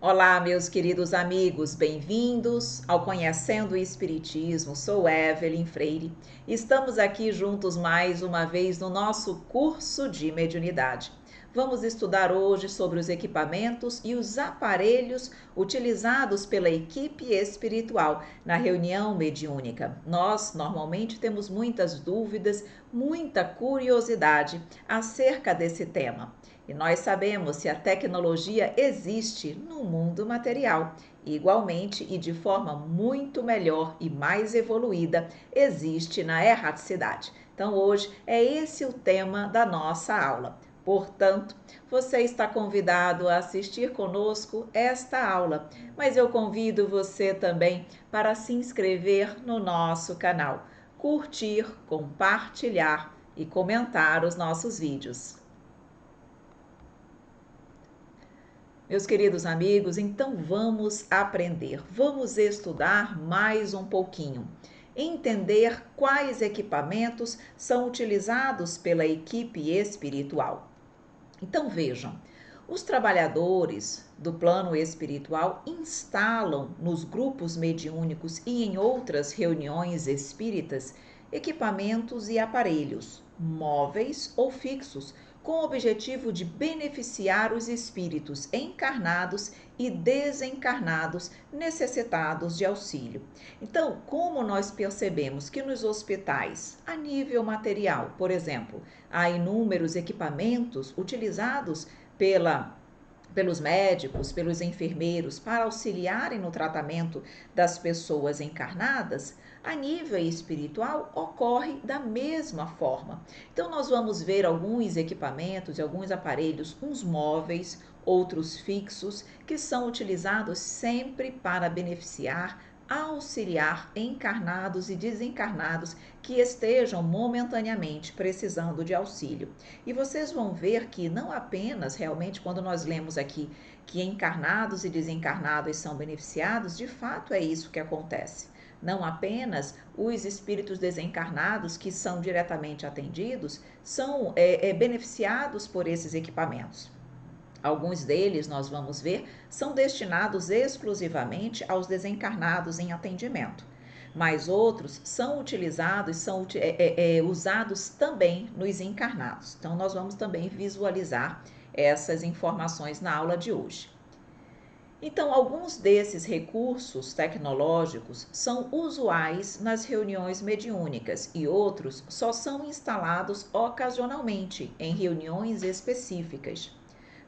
Olá, meus queridos amigos, bem-vindos ao Conhecendo o Espiritismo. Sou Evelyn Freire. Estamos aqui juntos mais uma vez no nosso curso de mediunidade. Vamos estudar hoje sobre os equipamentos e os aparelhos utilizados pela equipe espiritual na reunião mediúnica. Nós normalmente temos muitas dúvidas, muita curiosidade acerca desse tema. E nós sabemos que a tecnologia existe no mundo material. Igualmente e de forma muito melhor e mais evoluída, existe na erraticidade. Então, hoje é esse o tema da nossa aula. Portanto, você está convidado a assistir conosco esta aula, mas eu convido você também para se inscrever no nosso canal, curtir, compartilhar e comentar os nossos vídeos. Meus queridos amigos, então vamos aprender, vamos estudar mais um pouquinho, entender quais equipamentos são utilizados pela equipe espiritual. Então vejam, os trabalhadores do plano espiritual instalam nos grupos mediúnicos e em outras reuniões espíritas equipamentos e aparelhos, móveis ou fixos, com o objetivo de beneficiar os espíritos encarnados e desencarnados necessitados de auxílio. Então, como nós percebemos que nos hospitais, a nível material, por exemplo, há inúmeros equipamentos utilizados pelos médicos, pelos enfermeiros, para auxiliarem no tratamento das pessoas encarnadas, a nível espiritual ocorre da mesma forma. Então, nós vamos ver alguns equipamentos e alguns aparelhos, uns móveis, outros fixos, que são utilizados sempre para beneficiar, auxiliar encarnados e desencarnados que estejam momentaneamente precisando de auxílio. E vocês vão ver que não apenas realmente quando nós lemos aqui que encarnados e desencarnados são beneficiados, de fato é isso que acontece. Não apenas os espíritos desencarnados que são diretamente atendidos são beneficiados por esses equipamentos. Alguns deles, nós vamos ver, são destinados exclusivamente aos desencarnados em atendimento, mas outros são utilizados, são usados também nos encarnados. Então, nós vamos também visualizar essas informações na aula de hoje. Então, alguns desses recursos tecnológicos são usuais nas reuniões mediúnicas e outros só são instalados ocasionalmente em reuniões específicas.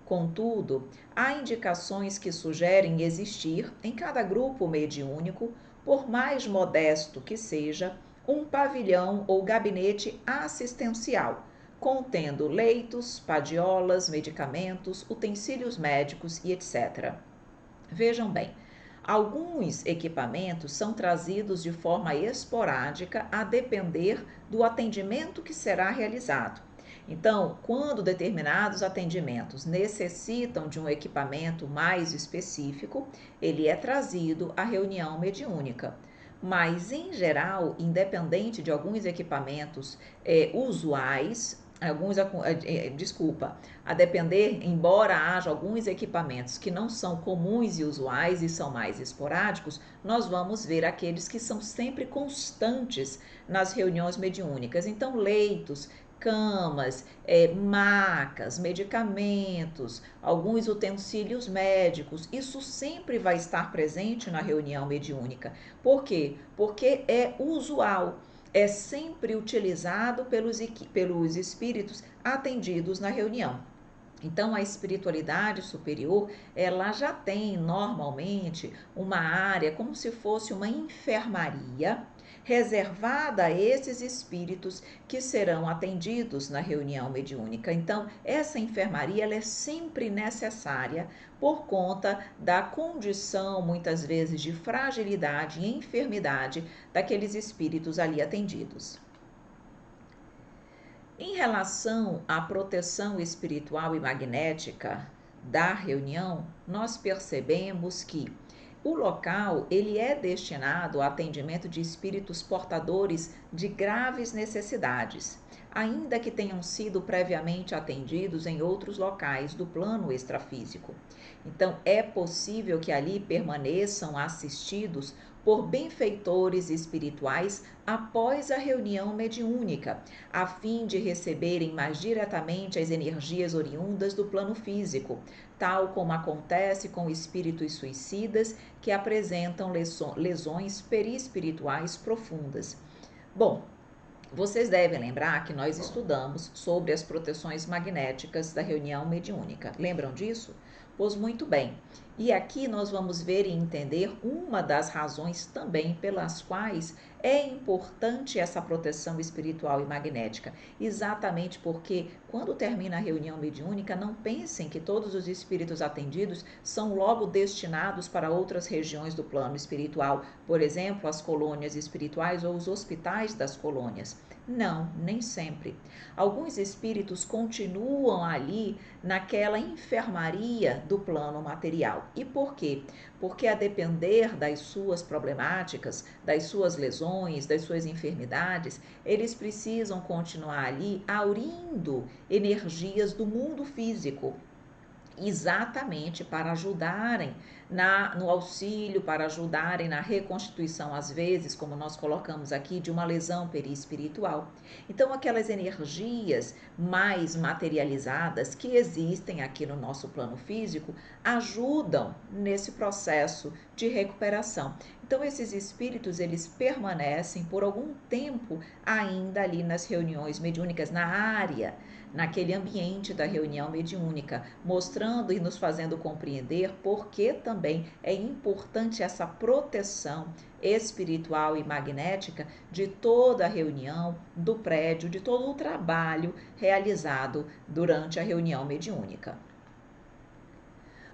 Contudo, há indicações que sugerem existir em cada grupo mediúnico, por mais modesto que seja, um pavilhão ou gabinete assistencial, contendo leitos, padiolas, medicamentos, utensílios médicos e etc. Vejam bem, alguns equipamentos são trazidos de forma esporádica a depender do atendimento que será realizado. Então, quando determinados atendimentos necessitam de um equipamento mais específico, ele é trazido à reunião mediúnica. Mas, em geral, independente de alguns equipamentos usuais, a depender, embora haja alguns equipamentos que não são comuns e usuais e são mais esporádicos, nós vamos ver aqueles que são sempre constantes nas reuniões mediúnicas. Então, leitos, camas, macas, medicamentos, alguns utensílios médicos, isso sempre vai estar presente na reunião mediúnica. Por quê? Porque é usual, é sempre utilizado pelos espíritos atendidos na reunião. Então, a espiritualidade superior, ela já tem normalmente uma área como se fosse uma enfermaria reservada a esses espíritos que serão atendidos na reunião mediúnica. Então, essa enfermaria ela é sempre necessária por conta da condição, muitas vezes, de fragilidade e enfermidade daqueles espíritos ali atendidos. Em relação à proteção espiritual e magnética da reunião, nós percebemos que O local, ele é destinado ao atendimento de espíritos portadores de graves necessidades, ainda que tenham sido previamente atendidos em outros locais do plano extrafísico. Então, é possível que ali permaneçam assistidos por benfeitores espirituais após a reunião mediúnica, a fim de receberem mais diretamente as energias oriundas do plano físico, tal como acontece com espíritos suicidas que apresentam lesões perispirituais profundas. Bom, vocês devem lembrar que nós estudamos sobre as proteções magnéticas da reunião mediúnica. Lembram disso? Pois muito bem. E aqui nós vamos ver e entender uma das razões também pelas quais é importante essa proteção espiritual e magnética. Exatamente porque quando termina a reunião mediúnica, não pensem que todos os espíritos atendidos são logo destinados para outras regiões do plano espiritual, por exemplo, as colônias espirituais ou os hospitais das colônias. Não, nem sempre. Alguns espíritos continuam ali naquela enfermaria do plano material. E por quê? Porque a depender das suas problemáticas, das suas lesões, das suas enfermidades, eles precisam continuar ali aurindo energias do mundo físico, exatamente para ajudarem no auxílio, para ajudarem na reconstituição, às vezes, como nós colocamos aqui, de uma lesão perispiritual. Então, aquelas energias mais materializadas que existem aqui no nosso plano físico ajudam nesse processo de recuperação. Então, esses espíritos, eles permanecem por algum tempo ainda ali nas reuniões mediúnicas, na área, naquele ambiente da reunião mediúnica, mostrando e nos fazendo compreender por que também é importante essa proteção espiritual e magnética de toda a reunião, do prédio, de todo o trabalho realizado durante a reunião mediúnica.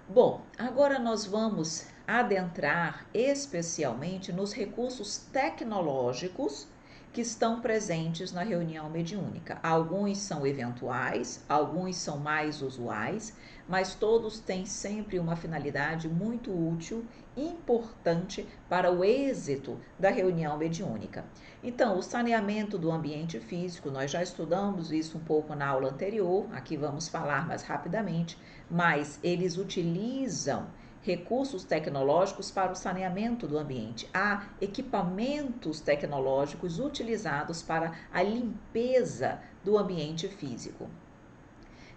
Bom, agora nós vamos adentrar especialmente nos recursos tecnológicos que estão presentes na reunião mediúnica. Alguns são eventuais, alguns são mais usuais, mas todos têm sempre uma finalidade muito útil, importante para o êxito da reunião mediúnica. Então, o saneamento do ambiente físico, nós já estudamos isso um pouco na aula anterior, aqui vamos falar mais rapidamente, mas eles utilizam recursos tecnológicos para o saneamento do ambiente. Há equipamentos tecnológicos utilizados para a limpeza do ambiente físico.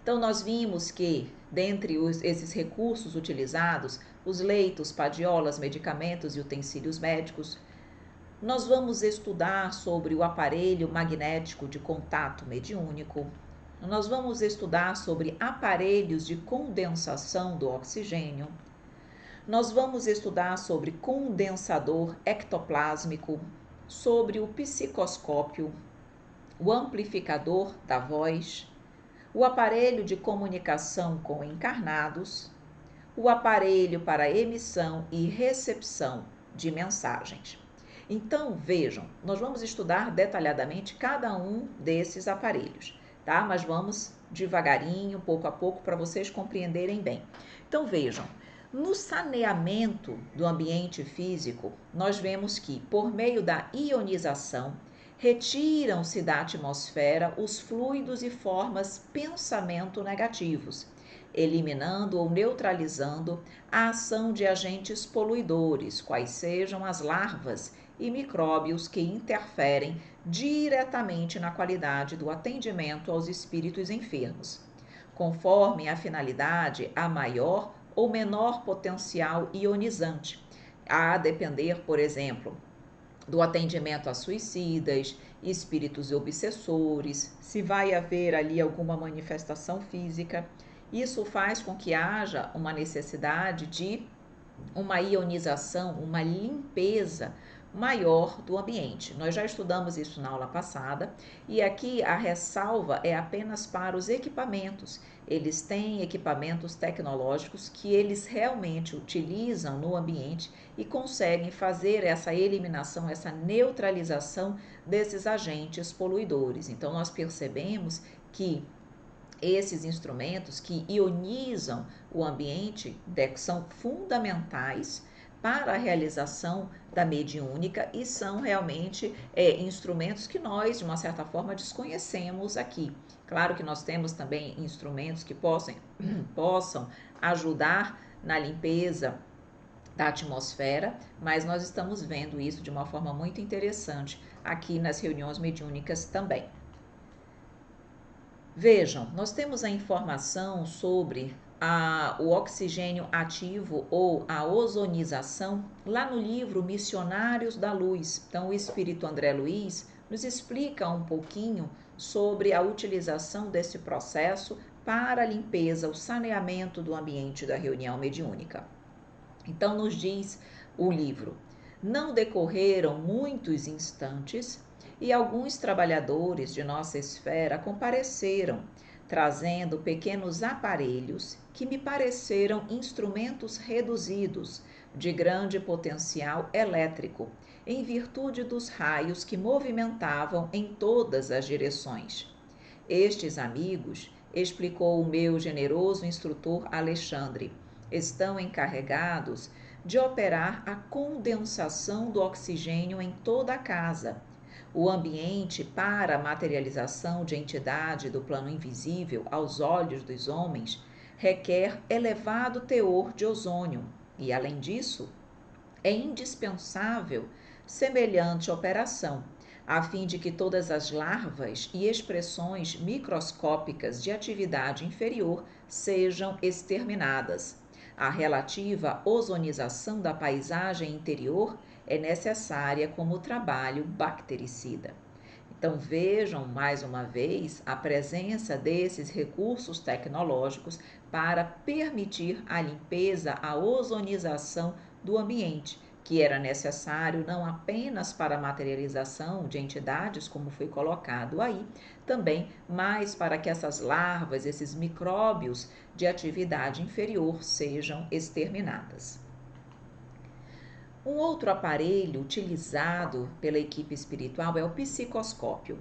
Então, nós vimos que, dentre esses recursos utilizados, os leitos, padiolas, medicamentos e utensílios médicos, nós vamos estudar sobre o aparelho magnético de contato mediúnico. Nós vamos estudar sobre aparelhos de condensação do oxigênio. Nós vamos estudar sobre condensador ectoplásmico, sobre o psicoscópio, o amplificador da voz, o aparelho de comunicação com encarnados, o aparelho para emissão e recepção de mensagens. Então, vejam, nós vamos estudar detalhadamente cada um desses aparelhos, tá? Mas vamos devagarinho, pouco a pouco, para vocês compreenderem bem. Então, vejam. No saneamento do ambiente físico, nós vemos que, por meio da ionização, retiram-se da atmosfera os fluidos e formas pensamento negativos, eliminando ou neutralizando a ação de agentes poluidores, quais sejam as larvas e micróbios que interferem diretamente na qualidade do atendimento aos espíritos enfermos. Conforme a finalidade, a maior ou menor potencial ionizante, a depender, por exemplo, do atendimento a suicidas, espíritos obsessores, se vai haver ali alguma manifestação física. Isso faz com que haja uma necessidade de uma ionização, uma limpeza maior do ambiente. Nós já estudamos isso na aula passada e aqui a ressalva é apenas para os equipamentos. Eles têm equipamentos tecnológicos que eles realmente utilizam no ambiente e conseguem fazer essa eliminação, essa neutralização desses agentes poluidores. Então, nós percebemos que esses instrumentos que ionizam o ambiente são fundamentais para a realização da mediúnica e são realmente instrumentos que nós, de uma certa forma, desconhecemos aqui. Claro que nós temos também instrumentos que possam ajudar na limpeza da atmosfera, mas nós estamos vendo isso de uma forma muito interessante aqui nas reuniões mediúnicas também. Vejam, nós temos a informação sobre o oxigênio ativo ou a ozonização lá no livro Missionários da Luz. Então, o Espírito André Luiz nos explica um pouquinho sobre a utilização desse processo para a limpeza, o saneamento do ambiente da reunião mediúnica. Então, nos diz o livro: não decorreram muitos instantes e alguns trabalhadores de nossa esfera compareceram, trazendo pequenos aparelhos que me pareceram instrumentos reduzidos, de grande potencial elétrico, em virtude dos raios que movimentavam em todas as direções. Estes amigos, explicou o meu generoso instrutor Alexandre, estão encarregados de operar a condensação do oxigênio em toda a casa. O ambiente para a materialização de entidade do plano invisível aos olhos dos homens requer elevado teor de ozônio e, além disso, é indispensável semelhante operação, a fim de que todas as larvas e expressões microscópicas de atividade inferior sejam exterminadas. A relativa ozonização da paisagem interior é necessária como trabalho bactericida. Então vejam mais uma vez a presença desses recursos tecnológicos para permitir a limpeza, a ozonização do ambiente, que era necessário não apenas para a materialização de entidades, como foi colocado aí, também, mas para que essas larvas, esses micróbios de atividade inferior sejam exterminadas. Um outro aparelho utilizado pela equipe espiritual é o psicoscópio.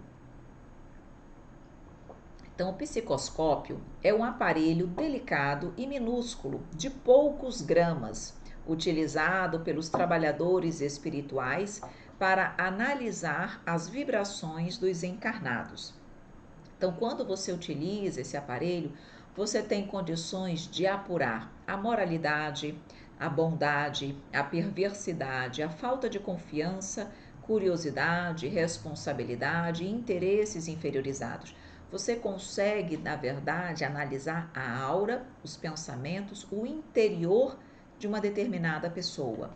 Então, o psicoscópio é um aparelho delicado e minúsculo, de poucos gramas, utilizado pelos trabalhadores espirituais para analisar as vibrações dos encarnados. Então, quando você utiliza esse aparelho, você tem condições de apurar a moralidade, a bondade, a perversidade, a falta de confiança, curiosidade, responsabilidade e interesses inferiorizados. Você consegue, na verdade, analisar a aura, os pensamentos, o interior de uma determinada pessoa.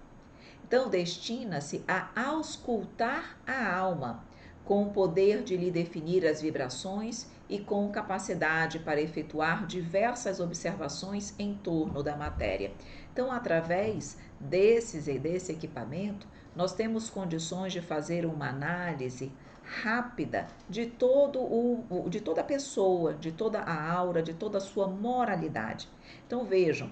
Então, destina-se a auscultar a alma, com o poder de lhe definir as vibrações e com capacidade para efetuar diversas observações em torno da matéria. Então, através desse equipamento, nós temos condições de fazer uma análise rápida de toda a pessoa, de toda a aura, de toda a sua moralidade. Então, vejam,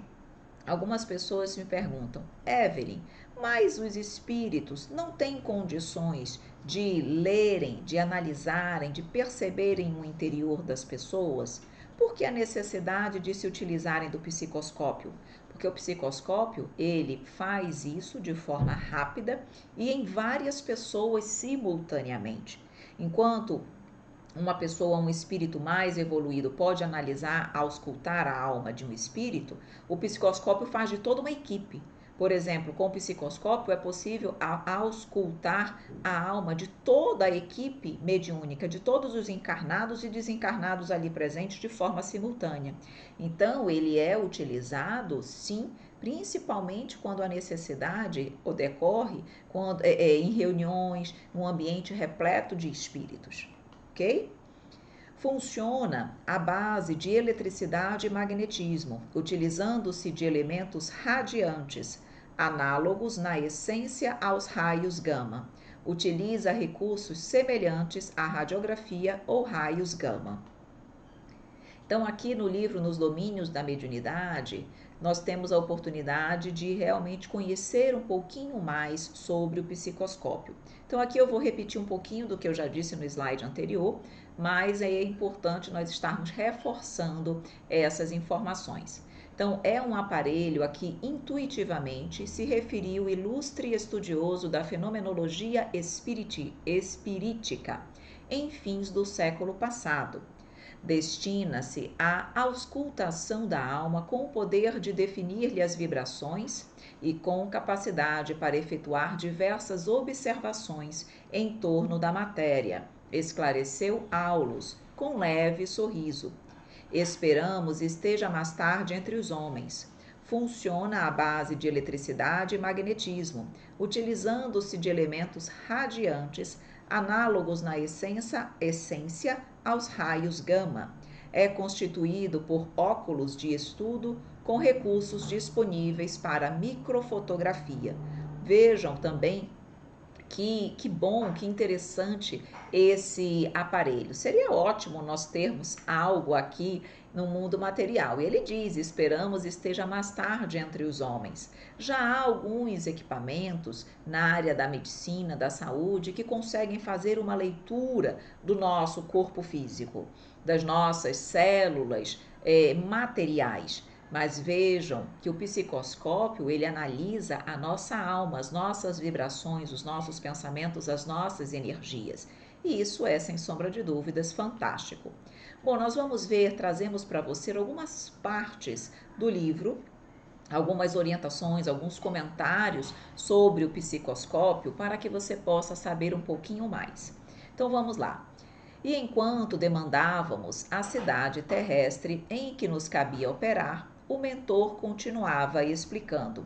algumas pessoas me perguntam: Evelyn, mas os espíritos não têm condições de lerem, de analisarem, de perceberem o interior das pessoas? Por que a necessidade de se utilizarem do psicoscópio? Porque o psicoscópio, ele faz isso de forma rápida e em várias pessoas simultaneamente. Enquanto uma pessoa, um espírito mais evoluído pode analisar, auscultar a alma de um espírito, o psicoscópio faz de toda uma equipe. Por exemplo, com o psicoscópio é possível auscultar a alma de toda a equipe mediúnica, de todos os encarnados e desencarnados ali presentes de forma simultânea. Então, ele é utilizado, sim, principalmente quando a necessidade decorre em reuniões, num ambiente repleto de espíritos. Ok? Funciona à base de eletricidade e magnetismo, utilizando-se de elementos radiantes, análogos na essência aos raios gama. Utiliza recursos semelhantes à radiografia ou raios gama. Então, aqui no livro Nos Domínios da Mediunidade, nós temos a oportunidade de realmente conhecer um pouquinho mais sobre o psicoscópio. Então, aqui eu vou repetir um pouquinho do que eu já disse no slide anterior, mas é importante nós estarmos reforçando essas informações. Então, é um aparelho a que intuitivamente se referiu o ilustre estudioso da fenomenologia espirítica em fins do século passado. Destina-se à auscultação da alma com o poder de definir-lhe as vibrações e com capacidade para efetuar diversas observações em torno da matéria, esclareceu Aulus com leve sorriso. Esperamos esteja mais tarde entre os homens. Funciona à base de eletricidade e magnetismo, utilizando-se de elementos radiantes, análogos na essência aos raios gama. É constituído por óculos de estudo com recursos disponíveis para microfotografia. Vejam também que bom, que interessante esse aparelho. Seria ótimo nós termos algo aqui no mundo material. E ele diz: esperamos esteja mais tarde entre os homens. Já há alguns equipamentos na área da medicina, da saúde, que conseguem fazer uma leitura do nosso corpo físico, das nossas células materiais. Mas vejam que o psicoscópio, ele analisa a nossa alma, as nossas vibrações, os nossos pensamentos, as nossas energias. E isso é, sem sombra de dúvidas, fantástico. Bom, nós vamos ver, trazemos para você algumas partes do livro, algumas orientações, alguns comentários sobre o psicoscópio para que você possa saber um pouquinho mais. Então vamos lá. E enquanto demandávamos a cidade terrestre em que nos cabia operar, o mentor continuava explicando.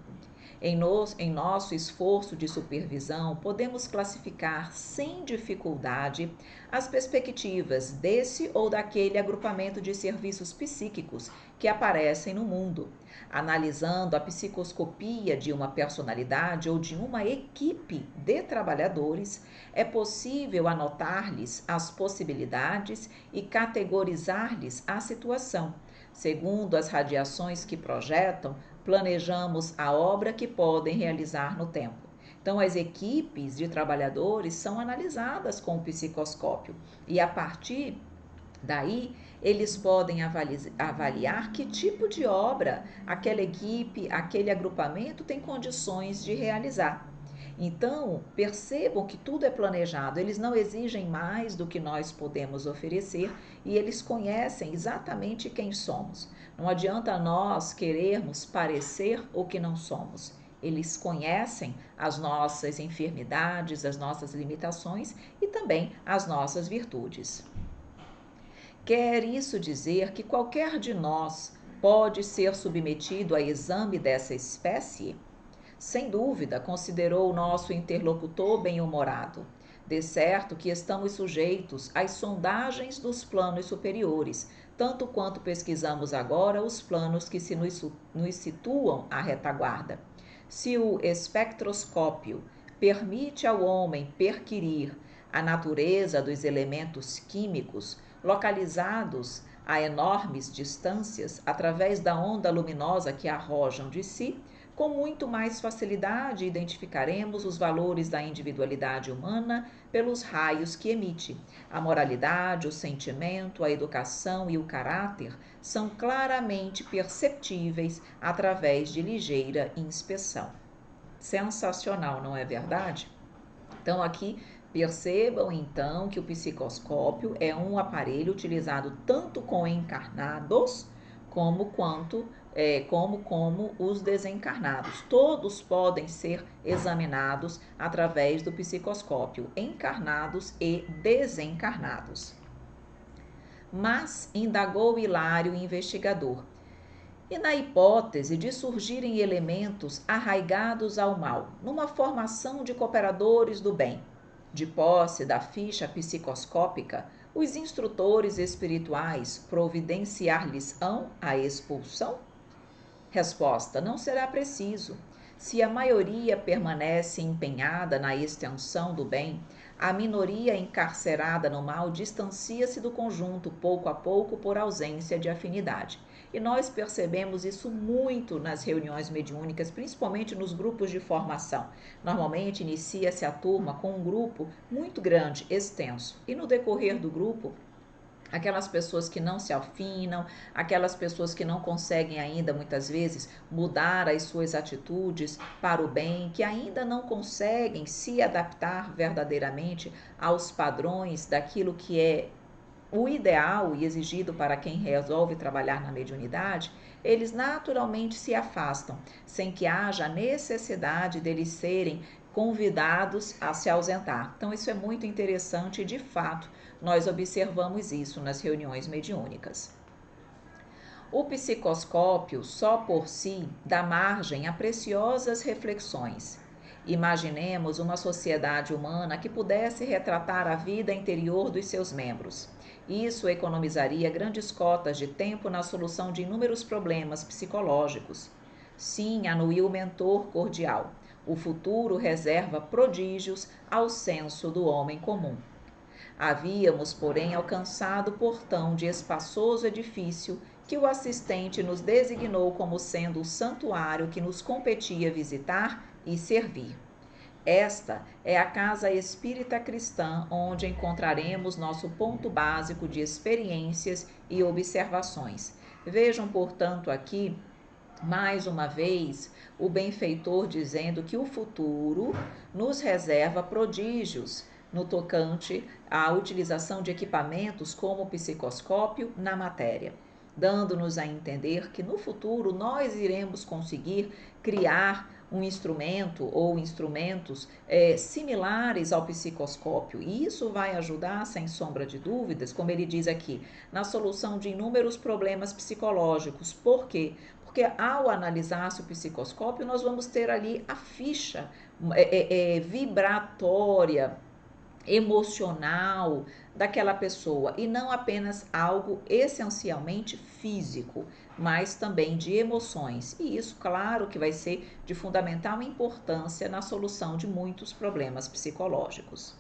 Em nosso esforço de supervisão, podemos classificar sem dificuldade as perspectivas desse ou daquele agrupamento de serviços psíquicos que aparecem no mundo. Analisando a psicoscopia de uma personalidade ou de uma equipe de trabalhadores, é possível anotar-lhes as possibilidades e categorizar-lhes a situação. Segundo as radiações que projetam, planejamos a obra que podem realizar no tempo. Então, as equipes de trabalhadores são analisadas com o psicoscópio e, a partir daí, eles podem avaliar que tipo de obra aquela equipe, aquele agrupamento tem condições de realizar. Então, percebam que tudo é planejado, eles não exigem mais do que nós podemos oferecer e eles conhecem exatamente quem somos. Não adianta nós querermos parecer o que não somos. Eles conhecem as nossas enfermidades, as nossas limitações e também as nossas virtudes. Quer isso dizer que qualquer de nós pode ser submetido a exame dessa espécie? Sem dúvida, considerou o nosso interlocutor bem-humorado. De certo que estamos sujeitos às sondagens dos planos superiores, tanto quanto pesquisamos agora os planos que se nos situam à retaguarda. Se o espectroscópio permite ao homem perquirir a natureza dos elementos químicos localizados a enormes distâncias através da onda luminosa que arrojam de si, com muito mais facilidade identificaremos os valores da individualidade humana pelos raios que emite. A moralidade, o sentimento, a educação e o caráter são claramente perceptíveis através de ligeira inspeção. Sensacional, não é verdade? Então, aqui percebam então que o psicoscópio é um aparelho utilizado tanto com encarnados como os desencarnados. Todos podem ser examinados através do psicoscópio, encarnados e desencarnados. Mas, indagou Hilário, investigador, e na hipótese de surgirem elementos arraigados ao mal, numa formação de cooperadores do bem, de posse da ficha psicoscópica, os instrutores espirituais providenciar-lhes-ão a expulsão? Resposta: não será preciso. Se a maioria permanece empenhada na extensão do bem, a minoria encarcerada no mal distancia-se do conjunto pouco a pouco por ausência de afinidade. E nós percebemos isso muito nas reuniões mediúnicas, principalmente nos grupos de formação. Normalmente inicia-se a turma com um grupo muito grande, extenso, e no decorrer do grupo aquelas pessoas que não se afinam, aquelas pessoas que não conseguem ainda muitas vezes mudar as suas atitudes para o bem, que ainda não conseguem se adaptar verdadeiramente aos padrões daquilo que é o ideal e exigido para quem resolve trabalhar na mediunidade, eles naturalmente se afastam, sem que haja necessidade deles serem convidados a se ausentar. Então, isso é muito interessante e, de fato, nós observamos isso nas reuniões mediúnicas. O psicoscópio, só por si, dá margem a preciosas reflexões. Imaginemos uma sociedade humana que pudesse retratar a vida interior dos seus membros. Isso economizaria grandes cotas de tempo na solução de inúmeros problemas psicológicos. Sim, anuiu o mentor cordial. O futuro reserva prodígios ao senso do homem comum. Havíamos, porém, alcançado o portão de espaçoso edifício que o assistente nos designou como sendo o santuário que nos competia visitar e servir. Esta é a casa espírita cristã, onde encontraremos nosso ponto básico de experiências e observações. Vejam, portanto, aqui, mais uma vez, o benfeitor dizendo que o futuro nos reserva prodígios no tocante à utilização de equipamentos como o psicoscópio na matéria, dando-nos a entender que no futuro nós iremos conseguir criar um instrumento ou instrumentos similares ao psicoscópio. E isso vai ajudar, sem sombra de dúvidas, como ele diz aqui, na solução de inúmeros problemas psicológicos. Por quê? Porque ao analisar-se o psicoscópio, nós vamos ter ali a ficha vibratória, emocional daquela pessoa e não apenas algo essencialmente físico, mas também de emoções. E isso, claro, que vai ser de fundamental importância na solução de muitos problemas psicológicos.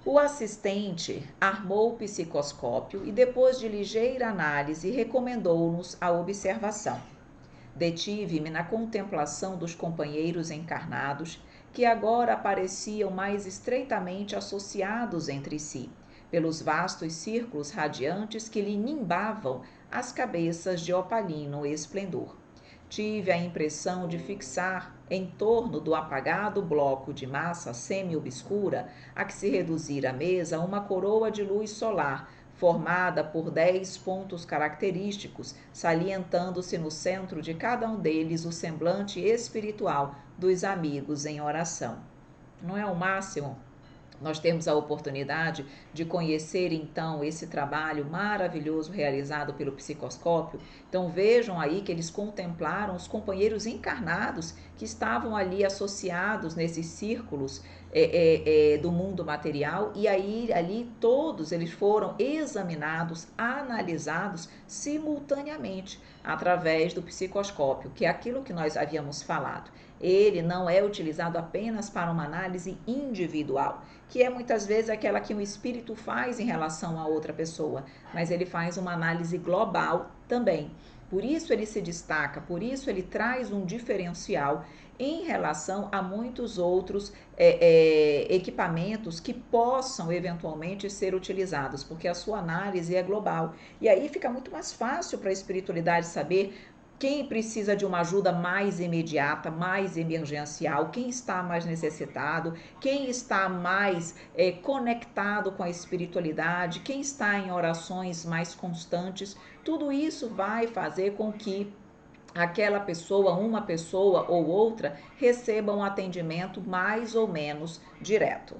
O assistente armou o psicoscópio e, depois de ligeira análise, recomendou-nos a observação. Detive-me na contemplação dos companheiros encarnados, que agora pareciam mais estreitamente associados entre si, pelos vastos círculos radiantes que lhe nimbavam as cabeças de opalino esplendor. Tive a impressão de fixar em torno do apagado bloco de massa semi-obscura a que se reduzira a mesa uma coroa de luz solar, formada por 10 pontos característicos, salientando-se no centro de cada um deles o semblante espiritual dos amigos em oração. Não é o máximo? Nós temos a oportunidade de conhecer, então, esse trabalho maravilhoso realizado pelo psicoscópio. Então, vejam aí que eles contemplaram os companheiros encarnados que estavam ali associados nesses círculos do mundo material, e aí ali todos eles foram examinados, analisados simultaneamente através do psicoscópio, que é aquilo que nós havíamos falado. Ele não é utilizado apenas para uma análise individual, que é muitas vezes aquela que um espírito faz em relação a outra pessoa, mas ele faz uma análise global também. Por isso ele se destaca, por isso ele traz um diferencial em relação a muitos outros equipamentos que possam eventualmente ser utilizados, porque a sua análise é global. E aí fica muito mais fácil para a espiritualidade saber quem precisa de uma ajuda mais imediata, mais emergencial, quem está mais necessitado, quem está mais conectado com a espiritualidade, quem está em orações mais constantes. Tudo isso vai fazer com que aquela pessoa, uma pessoa ou outra, receba um atendimento mais ou menos direto.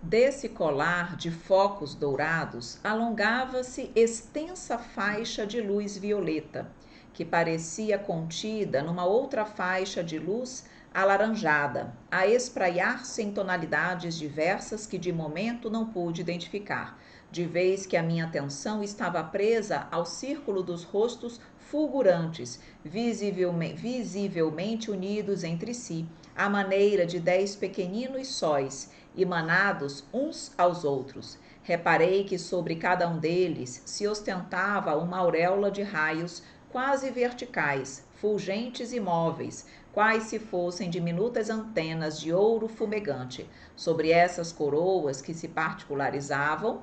Desse colar de focos dourados, alongava-se extensa faixa de luz violeta, que parecia contida numa outra faixa de luz alaranjada, a espraiar-se em tonalidades diversas que de momento não pude identificar, de vez que a minha atenção estava presa ao círculo dos rostos fulgurantes, visivelmente unidos entre si, à maneira de 10 pequeninos sóis, emanados uns aos outros. Reparei que sobre cada um deles se ostentava uma auréola de raios quase verticais, fulgentes e móveis, quais se fossem diminutas antenas de ouro fumegante. Sobre essas coroas que se particularizavam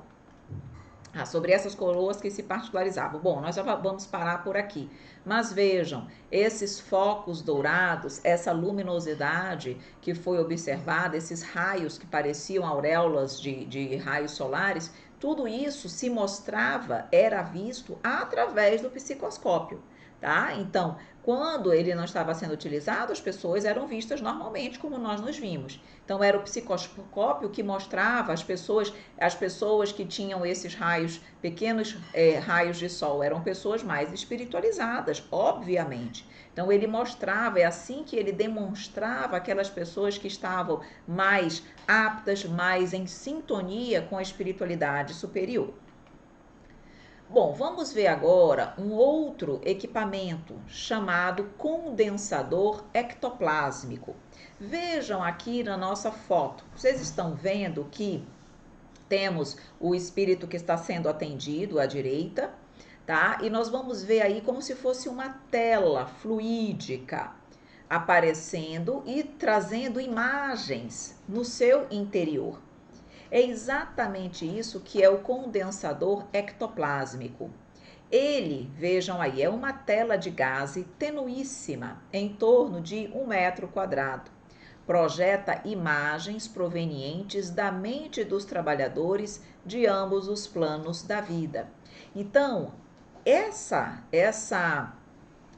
Sobre essas coroas que se particularizavam. Bom, nós já vamos parar por aqui. Mas vejam, esses focos dourados, essa luminosidade que foi observada, esses raios que pareciam auréolas de raios solares, tudo isso se mostrava, era visto através do psicoscópio, tá? Então, quando ele não estava sendo utilizado, as pessoas eram vistas normalmente como nós nos vimos. Então, era o psicoscópio que mostrava as pessoas que tinham esses raios, pequenos raios de sol, eram pessoas mais espiritualizadas, obviamente. Então, ele mostrava, é assim que ele demonstrava aquelas pessoas que estavam mais aptas, mais em sintonia com a espiritualidade superior. Bom, vamos ver agora um outro equipamento chamado condensador ectoplásmico. Vejam aqui na nossa foto, vocês estão vendo que temos o espírito que está sendo atendido à direita, tá? E nós vamos ver aí como se fosse uma tela fluídica aparecendo e trazendo imagens no seu interior. É exatamente isso que é o condensador ectoplásmico. Ele, vejam aí, é uma tela de gaze tenuíssima, em torno de 1 m². Projeta imagens provenientes da mente dos trabalhadores de ambos os planos da vida. Então,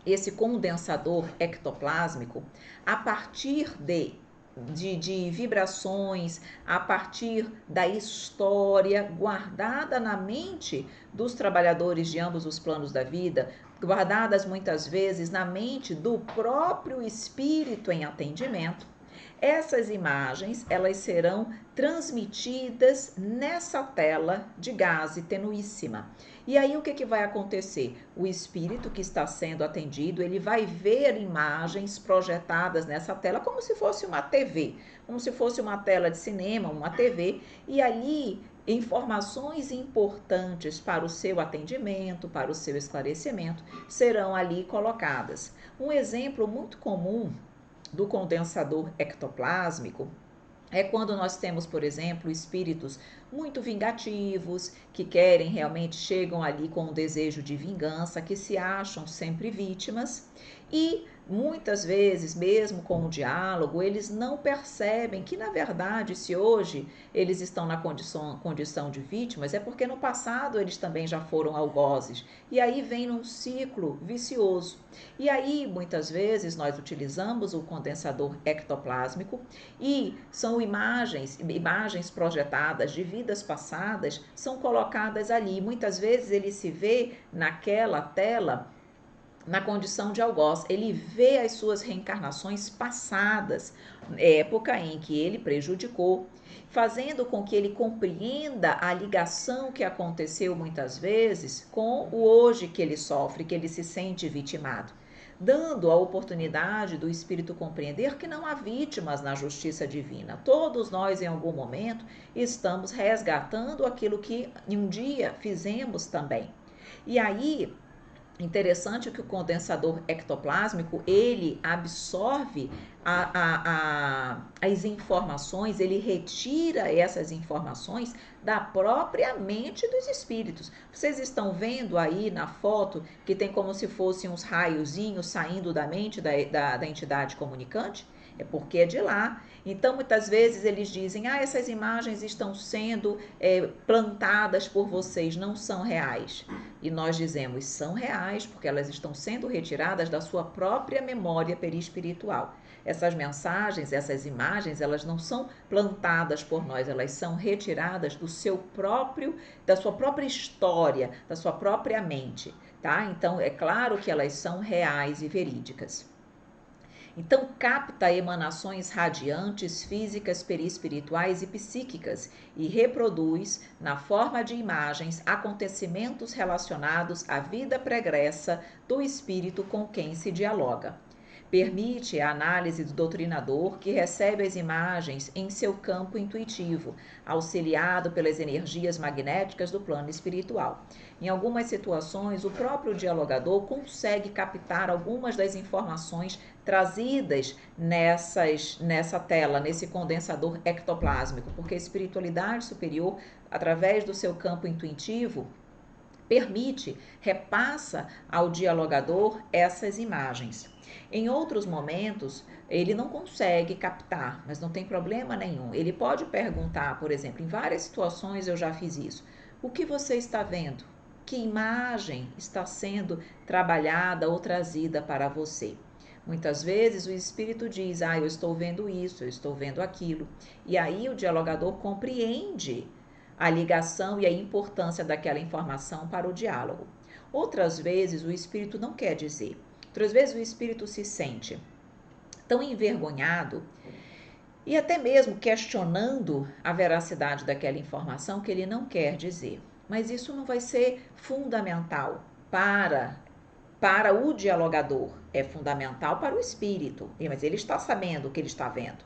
esse condensador ectoplásmico, a partir de vibrações, a partir da história guardada na mente dos trabalhadores de ambos os planos da vida, guardadas muitas vezes na mente do próprio espírito em atendimento, essas imagens elas serão transmitidas nessa tela de gaze tenuíssima. E aí o que vai acontecer? O espírito que está sendo atendido, ele vai ver imagens projetadas nessa tela como se fosse uma TV, como se fosse uma tela de cinema, uma TV, e ali informações importantes para o seu atendimento, para o seu esclarecimento, serão ali colocadas. Um exemplo muito comum do condensador ectoplásmico é quando nós temos, por exemplo, espíritos muito vingativos, que querem realmente, chegam ali com um desejo de vingança, que se acham sempre vítimas e muitas vezes, mesmo com o diálogo, eles não percebem que, na verdade, se hoje eles estão na condição de vítimas, é porque no passado eles também já foram algozes. E aí vem num ciclo vicioso. E aí, muitas vezes, nós utilizamos o condensador ectoplásmico e são imagens projetadas de vidas passadas, são colocadas ali. Muitas vezes ele se vê naquela tela na condição de algoz, ele vê as suas reencarnações passadas, época em que ele prejudicou, fazendo com que ele compreenda a ligação que aconteceu muitas vezes com o hoje que ele sofre, que ele se sente vitimado, dando a oportunidade do espírito compreender que não há vítimas na justiça divina. Todos nós, em algum momento, estamos resgatando aquilo que um dia fizemos também. E aí, interessante que o condensador ectoplásmico, ele absorve as informações, ele retira essas informações da própria mente dos espíritos. Vocês estão vendo aí na foto que tem como se fossem uns raiozinhos saindo da mente da entidade comunicante? É porque é de lá. Então, muitas vezes eles dizem, essas imagens estão sendo plantadas por vocês, não são reais. E nós dizemos, são reais, porque elas estão sendo retiradas da sua própria memória perispiritual. Essas mensagens, essas imagens, elas não são plantadas por nós, elas são retiradas da sua própria história, da sua própria mente, tá? Então, é claro que elas são reais e verídicas. Então, capta emanações radiantes, físicas, perispirituais e psíquicas e reproduz, na forma de imagens, acontecimentos relacionados à vida pregressa do espírito com quem se dialoga. Permite a análise do doutrinador, que recebe as imagens em seu campo intuitivo, auxiliado pelas energias magnéticas do plano espiritual. Em algumas situações, o próprio dialogador consegue captar algumas das informações trazidas nessa tela, nesse condensador ectoplásmico, porque a espiritualidade superior, através do seu campo intuitivo, repassa ao dialogador essas imagens. Em outros momentos, ele não consegue captar, mas não tem problema nenhum. Ele pode perguntar, por exemplo, em várias situações eu já fiz isso: o que você está vendo? Que imagem está sendo trabalhada ou trazida para você? Muitas vezes o espírito diz: eu estou vendo isso, eu estou vendo aquilo. E aí o dialogador compreende a ligação e a importância daquela informação para o diálogo. Outras vezes o espírito não quer dizer. Outras vezes o espírito se sente tão envergonhado e até mesmo questionando a veracidade daquela informação que ele não quer dizer. Mas isso não vai ser fundamental para o dialogador, é fundamental para o espírito, mas ele está sabendo o que ele está vendo.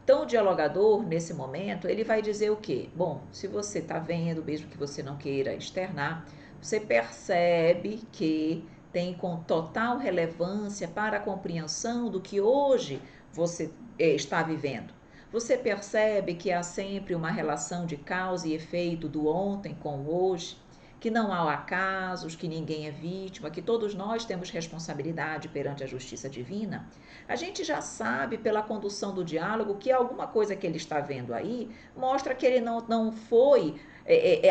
Então, o dialogador, nesse momento, ele vai dizer o quê? Bom, se você está vendo, mesmo que você não queira externar, você percebe que tem com total relevância para a compreensão do que hoje você está vivendo. Você percebe que há sempre uma relação de causa e efeito do ontem com o hoje, que não há acasos, que ninguém é vítima, que todos nós temos responsabilidade perante a justiça divina. A gente já sabe pela condução do diálogo que alguma coisa que ele está vendo aí mostra que ele não foi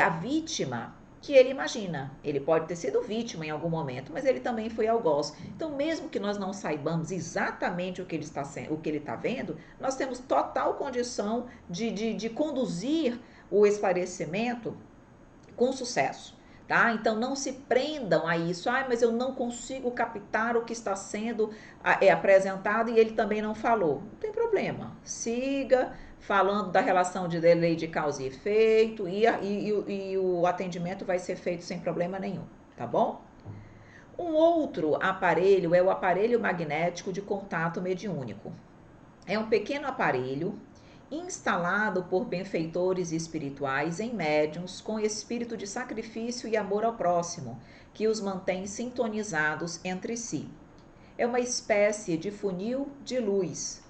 a vítima que ele imagina. Ele pode ter sido vítima em algum momento, mas ele também foi algoz. Então, mesmo que nós não saibamos exatamente o que ele está vendo, nós temos total condição de conduzir o esclarecimento com sucesso. Tá? Então não se prendam a isso. Mas eu não consigo captar o que está sendo apresentado e ele também não falou. Não tem problema. Siga falando da relação de lei de causa e efeito e o atendimento vai ser feito sem problema nenhum, tá bom? Um outro aparelho é o aparelho magnético de contato mediúnico. É um pequeno aparelho instalado por benfeitores espirituais em médiuns com espírito de sacrifício e amor ao próximo, que os mantém sintonizados entre si. É uma espécie de funil de luz.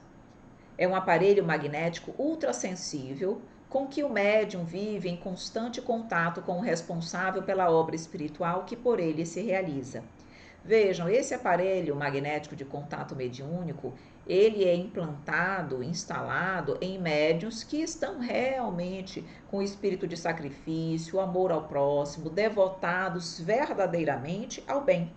É um aparelho magnético ultrassensível com que o médium vive em constante contato com o responsável pela obra espiritual que por ele se realiza. Vejam, esse aparelho magnético de contato mediúnico, ele é implantado, instalado em médiuns que estão realmente com espírito de sacrifício, amor ao próximo, devotados verdadeiramente ao bem.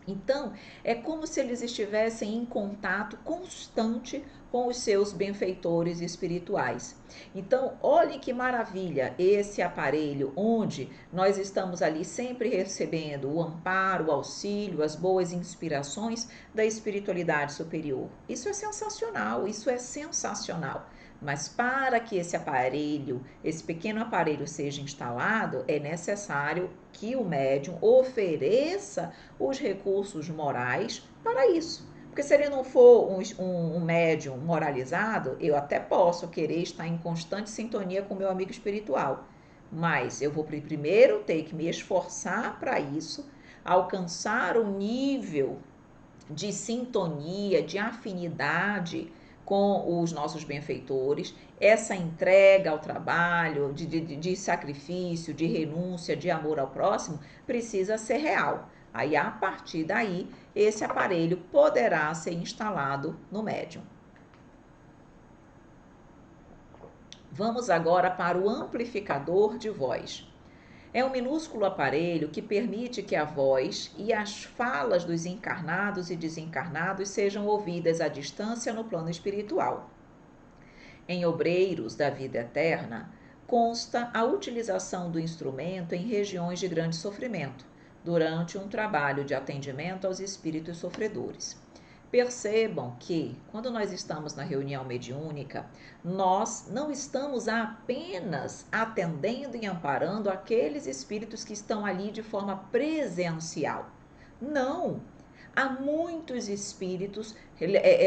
Então, é como se eles estivessem em contato constante com os seus benfeitores espirituais. Então, olhem que maravilha esse aparelho, onde nós estamos ali sempre recebendo o amparo, o auxílio, as boas inspirações da espiritualidade superior. Isso é sensacional, isso é sensacional. Mas para que esse pequeno aparelho seja instalado, é necessário que o médium ofereça os recursos morais para isso. Porque se ele não for um médium moralizado, eu até posso querer estar em constante sintonia com o meu amigo espiritual. Mas eu vou primeiro ter que me esforçar para isso, alcançar um nível de sintonia, de afinidade com os nossos benfeitores, essa entrega ao trabalho, de sacrifício, de renúncia, de amor ao próximo, precisa ser real. Aí, a partir daí, esse aparelho poderá ser instalado no médium. Vamos agora para o amplificador de voz. É um minúsculo aparelho que permite que a voz e as falas dos encarnados e desencarnados sejam ouvidas à distância no plano espiritual. Em Obreiros da Vida Eterna, consta a utilização do instrumento em regiões de grande sofrimento, durante um trabalho de atendimento aos espíritos sofredores. Percebam que, quando nós estamos na reunião mediúnica, nós não estamos apenas atendendo e amparando aqueles espíritos que estão ali de forma presencial. Não! Há muitos espíritos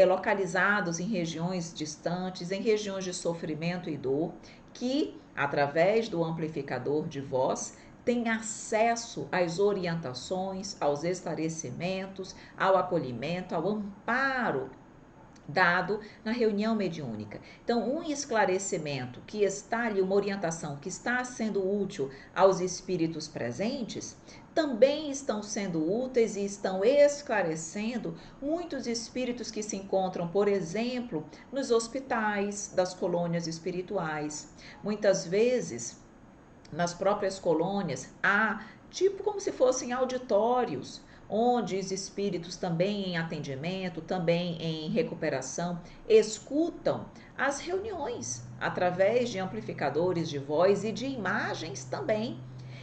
localizados em regiões distantes, em regiões de sofrimento e dor, que, através do amplificador de voz, têm acesso às orientações, aos esclarecimentos, ao acolhimento, ao amparo dado na reunião mediúnica. Então, um esclarecimento que está ali, uma orientação que está sendo útil aos espíritos presentes, também estão sendo úteis e estão esclarecendo muitos espíritos que se encontram, por exemplo, nos hospitais das colônias espirituais. Muitas vezes, nas próprias colônias, há tipo como se fossem auditórios, onde os espíritos também em atendimento, também em recuperação, escutam as reuniões através de amplificadores de voz e de imagens também.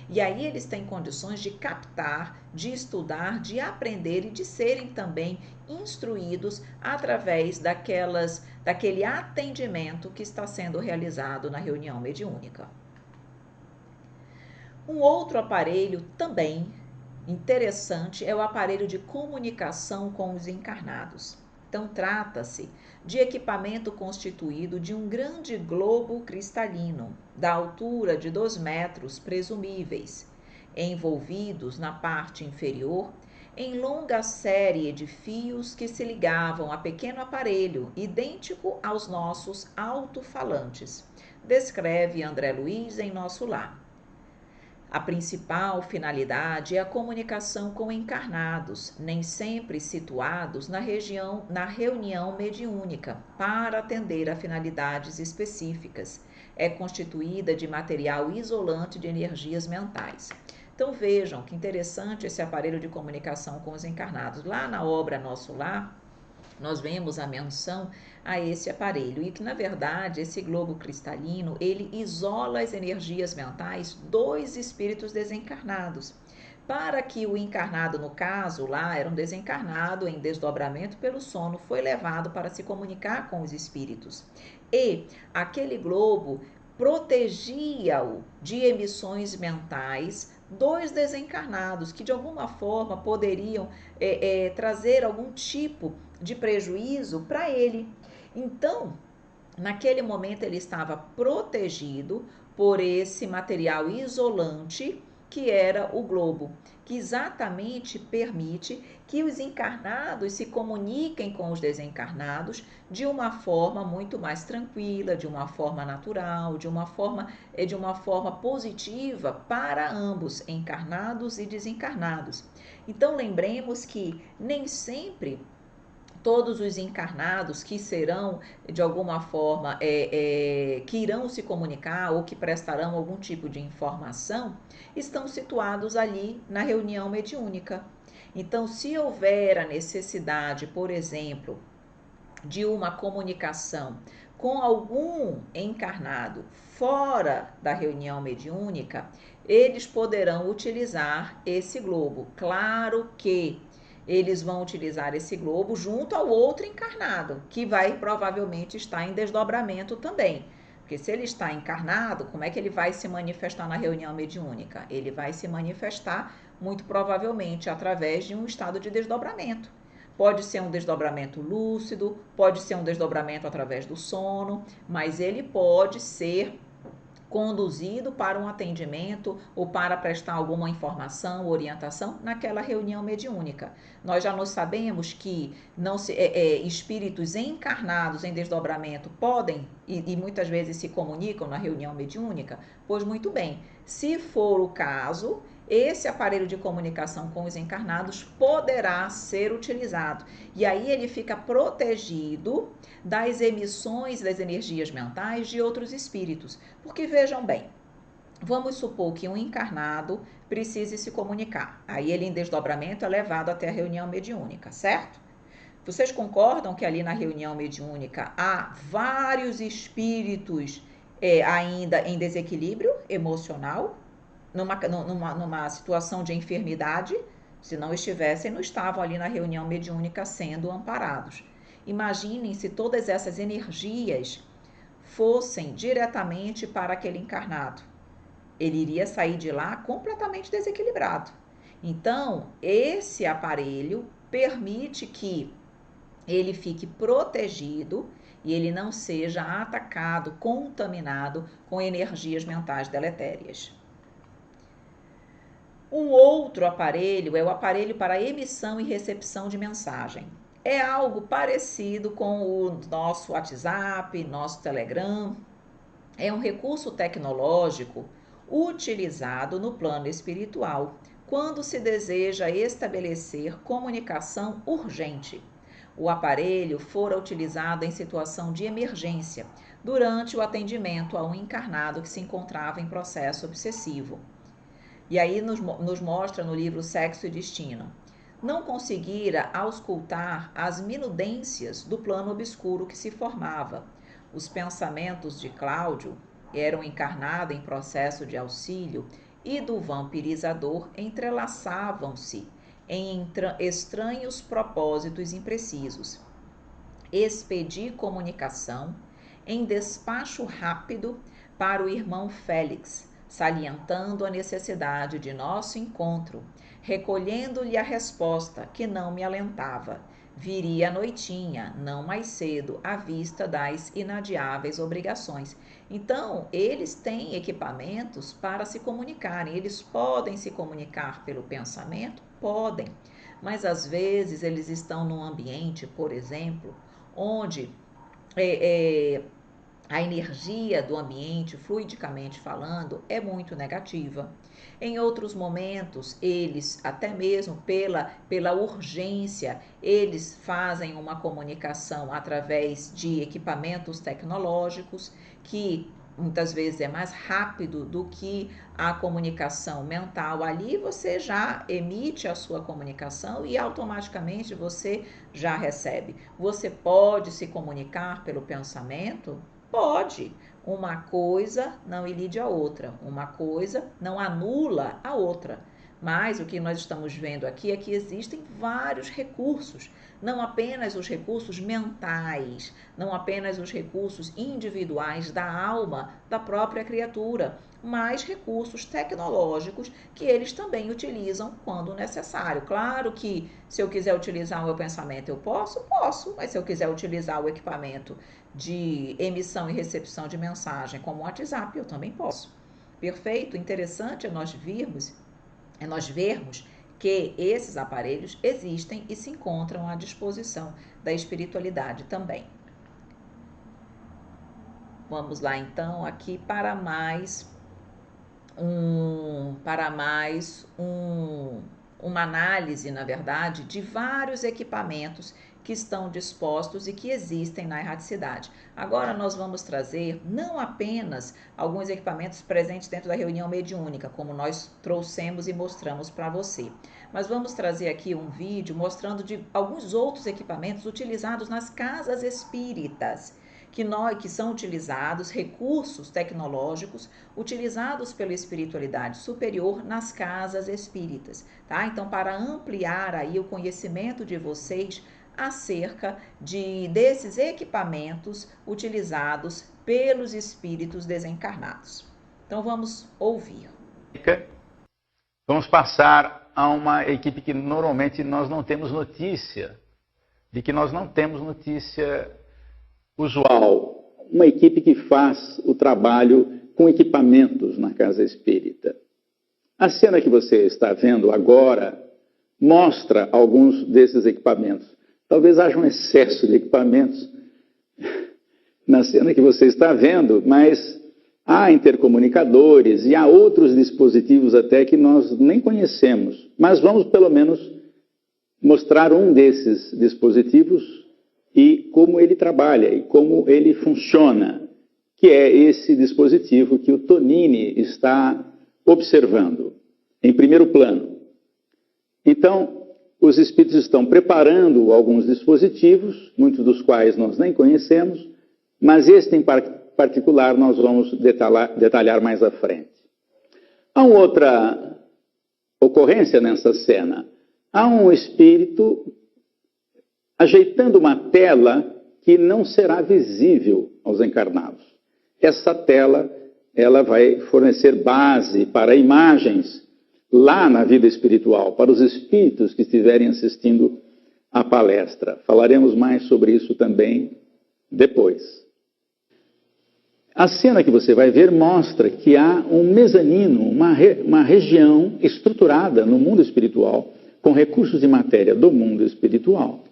E aí eles têm condições de captar, de estudar, de aprender e de serem também instruídos através daquele atendimento que está sendo realizado na reunião mediúnica. Um outro aparelho também interessante é o aparelho de comunicação com os encarnados. Então, trata-se de equipamento constituído de um grande globo cristalino, da altura de 2 metros presumíveis, envolvidos na parte inferior em longa série de fios que se ligavam a pequeno aparelho, idêntico aos nossos alto-falantes, descreve André Luiz em Nosso Lar. A principal finalidade é a comunicação com encarnados, nem sempre situados na reunião mediúnica, para atender a finalidades específicas. É constituída de material isolante de energias mentais. Então vejam que interessante esse aparelho de comunicação com os encarnados. Lá na obra Nosso Lar, nós vemos a menção a esse aparelho e que, na verdade, esse globo cristalino, ele isola as energias mentais dos espíritos desencarnados, para que o encarnado, no caso lá, era um desencarnado em desdobramento pelo sono, foi levado para se comunicar com os espíritos. E aquele globo protegia-o de emissões mentais dos desencarnados, que de alguma forma poderiam trazer algum tipo de prejuízo para ele. Então, naquele momento ele estava protegido por esse material isolante que era o globo, que exatamente permite que os encarnados se comuniquem com os desencarnados de uma forma muito mais tranquila, de uma forma natural, de uma forma positiva para ambos, encarnados e desencarnados. Então lembremos que nem sempre todos os encarnados que serão, de alguma forma, que irão se comunicar ou que prestarão algum tipo de informação, estão situados ali na reunião mediúnica. Então, se houver a necessidade, por exemplo, de uma comunicação com algum encarnado fora da reunião mediúnica, eles poderão utilizar esse globo. Claro que eles vão utilizar esse globo junto ao outro encarnado, que vai provavelmente estar em desdobramento também. Porque se ele está encarnado, como é que ele vai se manifestar na reunião mediúnica? Ele vai se manifestar, muito provavelmente, através de um estado de desdobramento. Pode ser um desdobramento lúcido, pode ser um desdobramento através do sono, mas ele pode ser conduzido para um atendimento ou para prestar alguma informação, orientação naquela reunião mediúnica. Nós já sabemos que espíritos encarnados em desdobramento podem e muitas vezes se comunicam na reunião mediúnica, pois muito bem, se for o caso, esse aparelho de comunicação com os encarnados poderá ser utilizado. E aí ele fica protegido das emissões das energias mentais de outros espíritos. Porque vejam bem, vamos supor que um encarnado precise se comunicar. Aí ele em desdobramento é levado até a reunião mediúnica, certo? Vocês concordam que ali na reunião mediúnica há vários espíritos ainda em desequilíbrio emocional? Numa situação de enfermidade, se não estivessem, não estavam ali na reunião mediúnica sendo amparados. Imaginem se todas essas energias fossem diretamente para aquele encarnado. Ele iria sair de lá completamente desequilibrado. Então, esse aparelho permite que ele fique protegido e ele não seja atacado, contaminado com energias mentais deletérias. Um outro aparelho é o aparelho para emissão e recepção de mensagem. É algo parecido com o nosso WhatsApp, nosso Telegram. É um recurso tecnológico utilizado no plano espiritual quando se deseja estabelecer comunicação urgente. O aparelho fora utilizado em situação de emergência, durante o atendimento a um encarnado que se encontrava em processo obsessivo. E aí nos mostra no livro Sexo e Destino. Não conseguira auscultar as minudências do plano obscuro que se formava. Os pensamentos de Cláudio eram encarnado em processo de auxílio e do vampirizador entrelaçavam-se em estranhos propósitos imprecisos. Expedi comunicação em despacho rápido para o irmão Félix, salientando a necessidade de nosso encontro, recolhendo-lhe a resposta que não me alentava. Viria à noitinha, não mais cedo, à vista das inadiáveis obrigações. Então, eles têm equipamentos para se comunicarem. Eles podem se comunicar pelo pensamento? Podem. Mas, às vezes, eles estão num ambiente, por exemplo, onde a energia do ambiente, fluidicamente falando, é muito negativa. Em outros momentos, eles, até mesmo pela urgência, eles fazem uma comunicação através de equipamentos tecnológicos que muitas vezes é mais rápido do que a comunicação mental. Ali você já emite a sua comunicação e automaticamente você já recebe. Você pode se comunicar pelo pensamento? Pode. Uma coisa não ilide a outra, uma coisa não anula a outra. Mas o que nós estamos vendo aqui é que existem vários recursos, não apenas os recursos mentais, não apenas os recursos individuais da alma da própria criatura, mas recursos tecnológicos que eles também utilizam quando necessário. Claro que se eu quiser utilizar o meu pensamento, eu posso, mas se eu quiser utilizar o equipamento de emissão e recepção de mensagem como o WhatsApp, eu também posso. Perfeito? Interessante é nós vermos que esses aparelhos existem e se encontram à disposição da espiritualidade também. Vamos lá então aqui para mais uma análise, na verdade, de vários equipamentos que estão dispostos e que existem na erraticidade. Agora nós vamos trazer não apenas alguns equipamentos presentes dentro da reunião mediúnica, como nós trouxemos e mostramos para você, mas vamos trazer aqui um vídeo mostrando de alguns outros equipamentos utilizados nas casas espíritas, que são utilizados, recursos tecnológicos utilizados pela espiritualidade superior nas casas espíritas, tá? Então, para ampliar aí o conhecimento de vocês acerca desses equipamentos utilizados pelos espíritos desencarnados. Então, vamos ouvir. Vamos passar a uma equipe que normalmente nós não temos notícia, usual, uma equipe que faz o trabalho com equipamentos na casa espírita. A cena que você está vendo agora mostra alguns desses equipamentos. Talvez haja um excesso de equipamentos na cena que você está vendo, mas há intercomunicadores e há outros dispositivos até que nós nem conhecemos. Mas vamos pelo menos mostrar um desses dispositivos e como ele trabalha e como ele funciona, que é esse dispositivo que o Tonini está observando, em primeiro plano. Então, os espíritos estão preparando alguns dispositivos, muitos dos quais nós nem conhecemos, mas este em particular nós vamos detalhar mais à frente. Há uma outra ocorrência nessa cena. Há um espírito ajeitando uma tela que não será visível aos encarnados. Essa tela, ela vai fornecer base para imagens lá na vida espiritual, para os espíritos que estiverem assistindo a palestra. Falaremos mais sobre isso também depois. A cena que você vai ver mostra que há um mezanino, uma região estruturada no mundo espiritual, com recursos de matéria do mundo espiritual,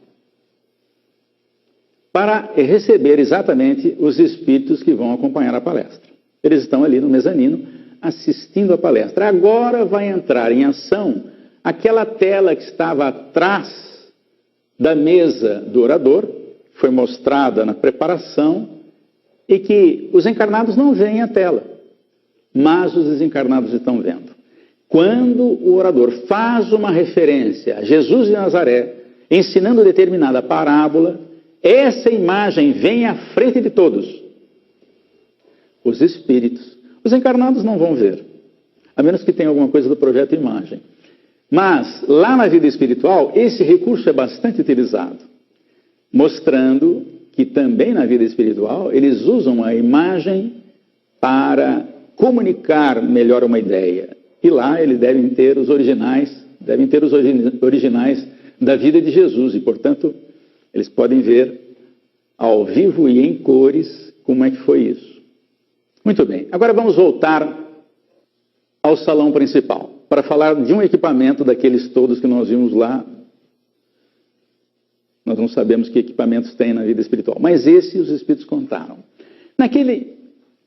para receber exatamente os espíritos que vão acompanhar a palestra. Eles estão ali no mezanino, assistindo a palestra. Agora vai entrar em ação aquela tela que estava atrás da mesa do orador, foi mostrada na preparação, e que os encarnados não veem a tela, mas os desencarnados estão vendo. Quando o orador faz uma referência a Jesus de Nazaré, ensinando determinada parábola, essa imagem vem à frente de todos. Os espíritos. Os encarnados não vão ver, a menos que tenha alguma coisa do projeto imagem. Mas, lá na vida espiritual, esse recurso é bastante utilizado, mostrando que também na vida espiritual eles usam a imagem para comunicar melhor uma ideia. E lá eles devem ter os originais da vida de Jesus. E, portanto, eles podem ver ao vivo e em cores como é que foi isso. Muito bem, agora vamos voltar ao salão principal, para falar de um equipamento daqueles todos que nós vimos lá. Nós não sabemos que equipamentos tem na vida espiritual, mas esse os espíritos contaram. Naquele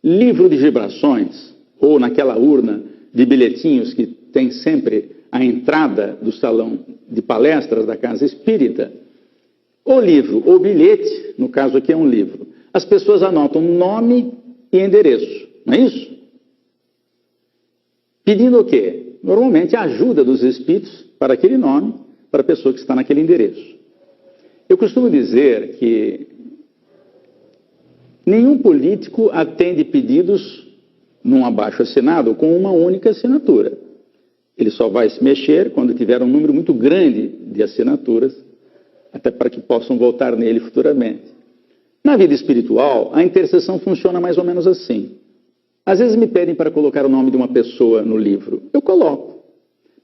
livro de vibrações, ou naquela urna de bilhetinhos que tem sempre a entrada do salão de palestras da casa espírita, o livro, ou bilhete, no caso aqui é um livro, as pessoas anotam nome e endereço, não é isso? Pedindo o quê? Normalmente a ajuda dos espíritos para aquele nome, para a pessoa que está naquele endereço. Eu costumo dizer que nenhum político atende pedidos num abaixo-assinado com uma única assinatura. Ele só vai se mexer quando tiver um número muito grande de assinaturas, até para que possam votar nele futuramente. Na vida espiritual, a intercessão funciona mais ou menos assim. Às vezes me pedem para colocar o nome de uma pessoa no livro. Eu coloco.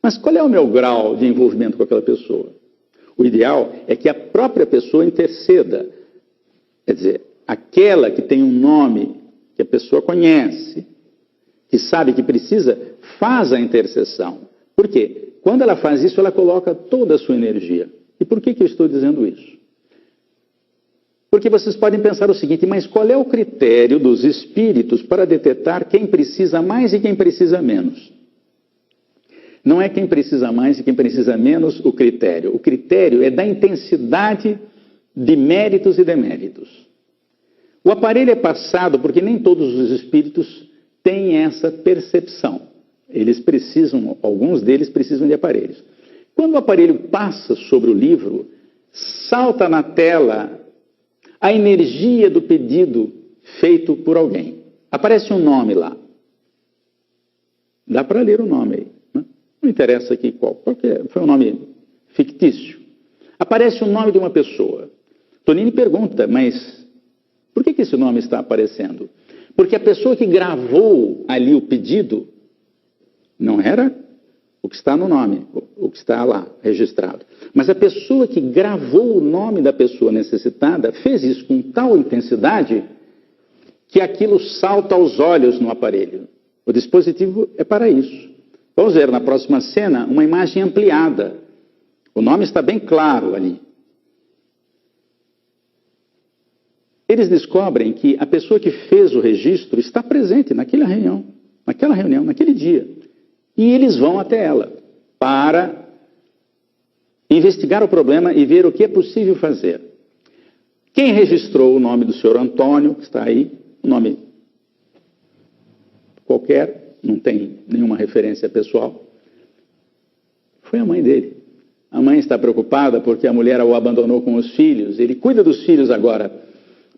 Mas qual é o meu grau de envolvimento com aquela pessoa? O ideal é que a própria pessoa interceda. Quer dizer, aquela que tem um nome que a pessoa conhece, que sabe que precisa, faz a intercessão. Por quê? Quando ela faz isso, ela coloca toda a sua energia. E por que eu estou dizendo isso? Porque vocês podem pensar o seguinte, mas qual é o critério dos espíritos para detectar quem precisa mais e quem precisa menos? Não é quem precisa mais e quem precisa menos o critério. O critério é da intensidade de méritos e deméritos. O aparelho é passado porque nem todos os espíritos têm essa percepção. Eles precisam, alguns deles precisam de aparelhos. Quando o aparelho passa sobre o livro, salta na tela a energia do pedido feito por alguém. Aparece um nome lá. Dá para ler o nome aí. Né? Não interessa aqui qual, porque foi um nome fictício. Aparece o nome de uma pessoa. Tonini pergunta, mas por que esse nome está aparecendo? Porque a pessoa que gravou ali o pedido não era o que está no nome, o que está lá registrado. Mas a pessoa que gravou o nome da pessoa necessitada fez isso com tal intensidade que aquilo salta aos olhos no aparelho. O dispositivo é para isso. Vamos ver na próxima cena uma imagem ampliada. O nome está bem claro ali. Eles descobrem que a pessoa que fez o registro está presente naquela reunião, naquele dia. E eles vão até ela para investigar o problema e ver o que é possível fazer. Quem registrou o nome do senhor Antônio, que está aí, um nome qualquer, não tem nenhuma referência pessoal, foi a mãe dele. A mãe está preocupada porque a mulher o abandonou com os filhos. Ele cuida dos filhos agora,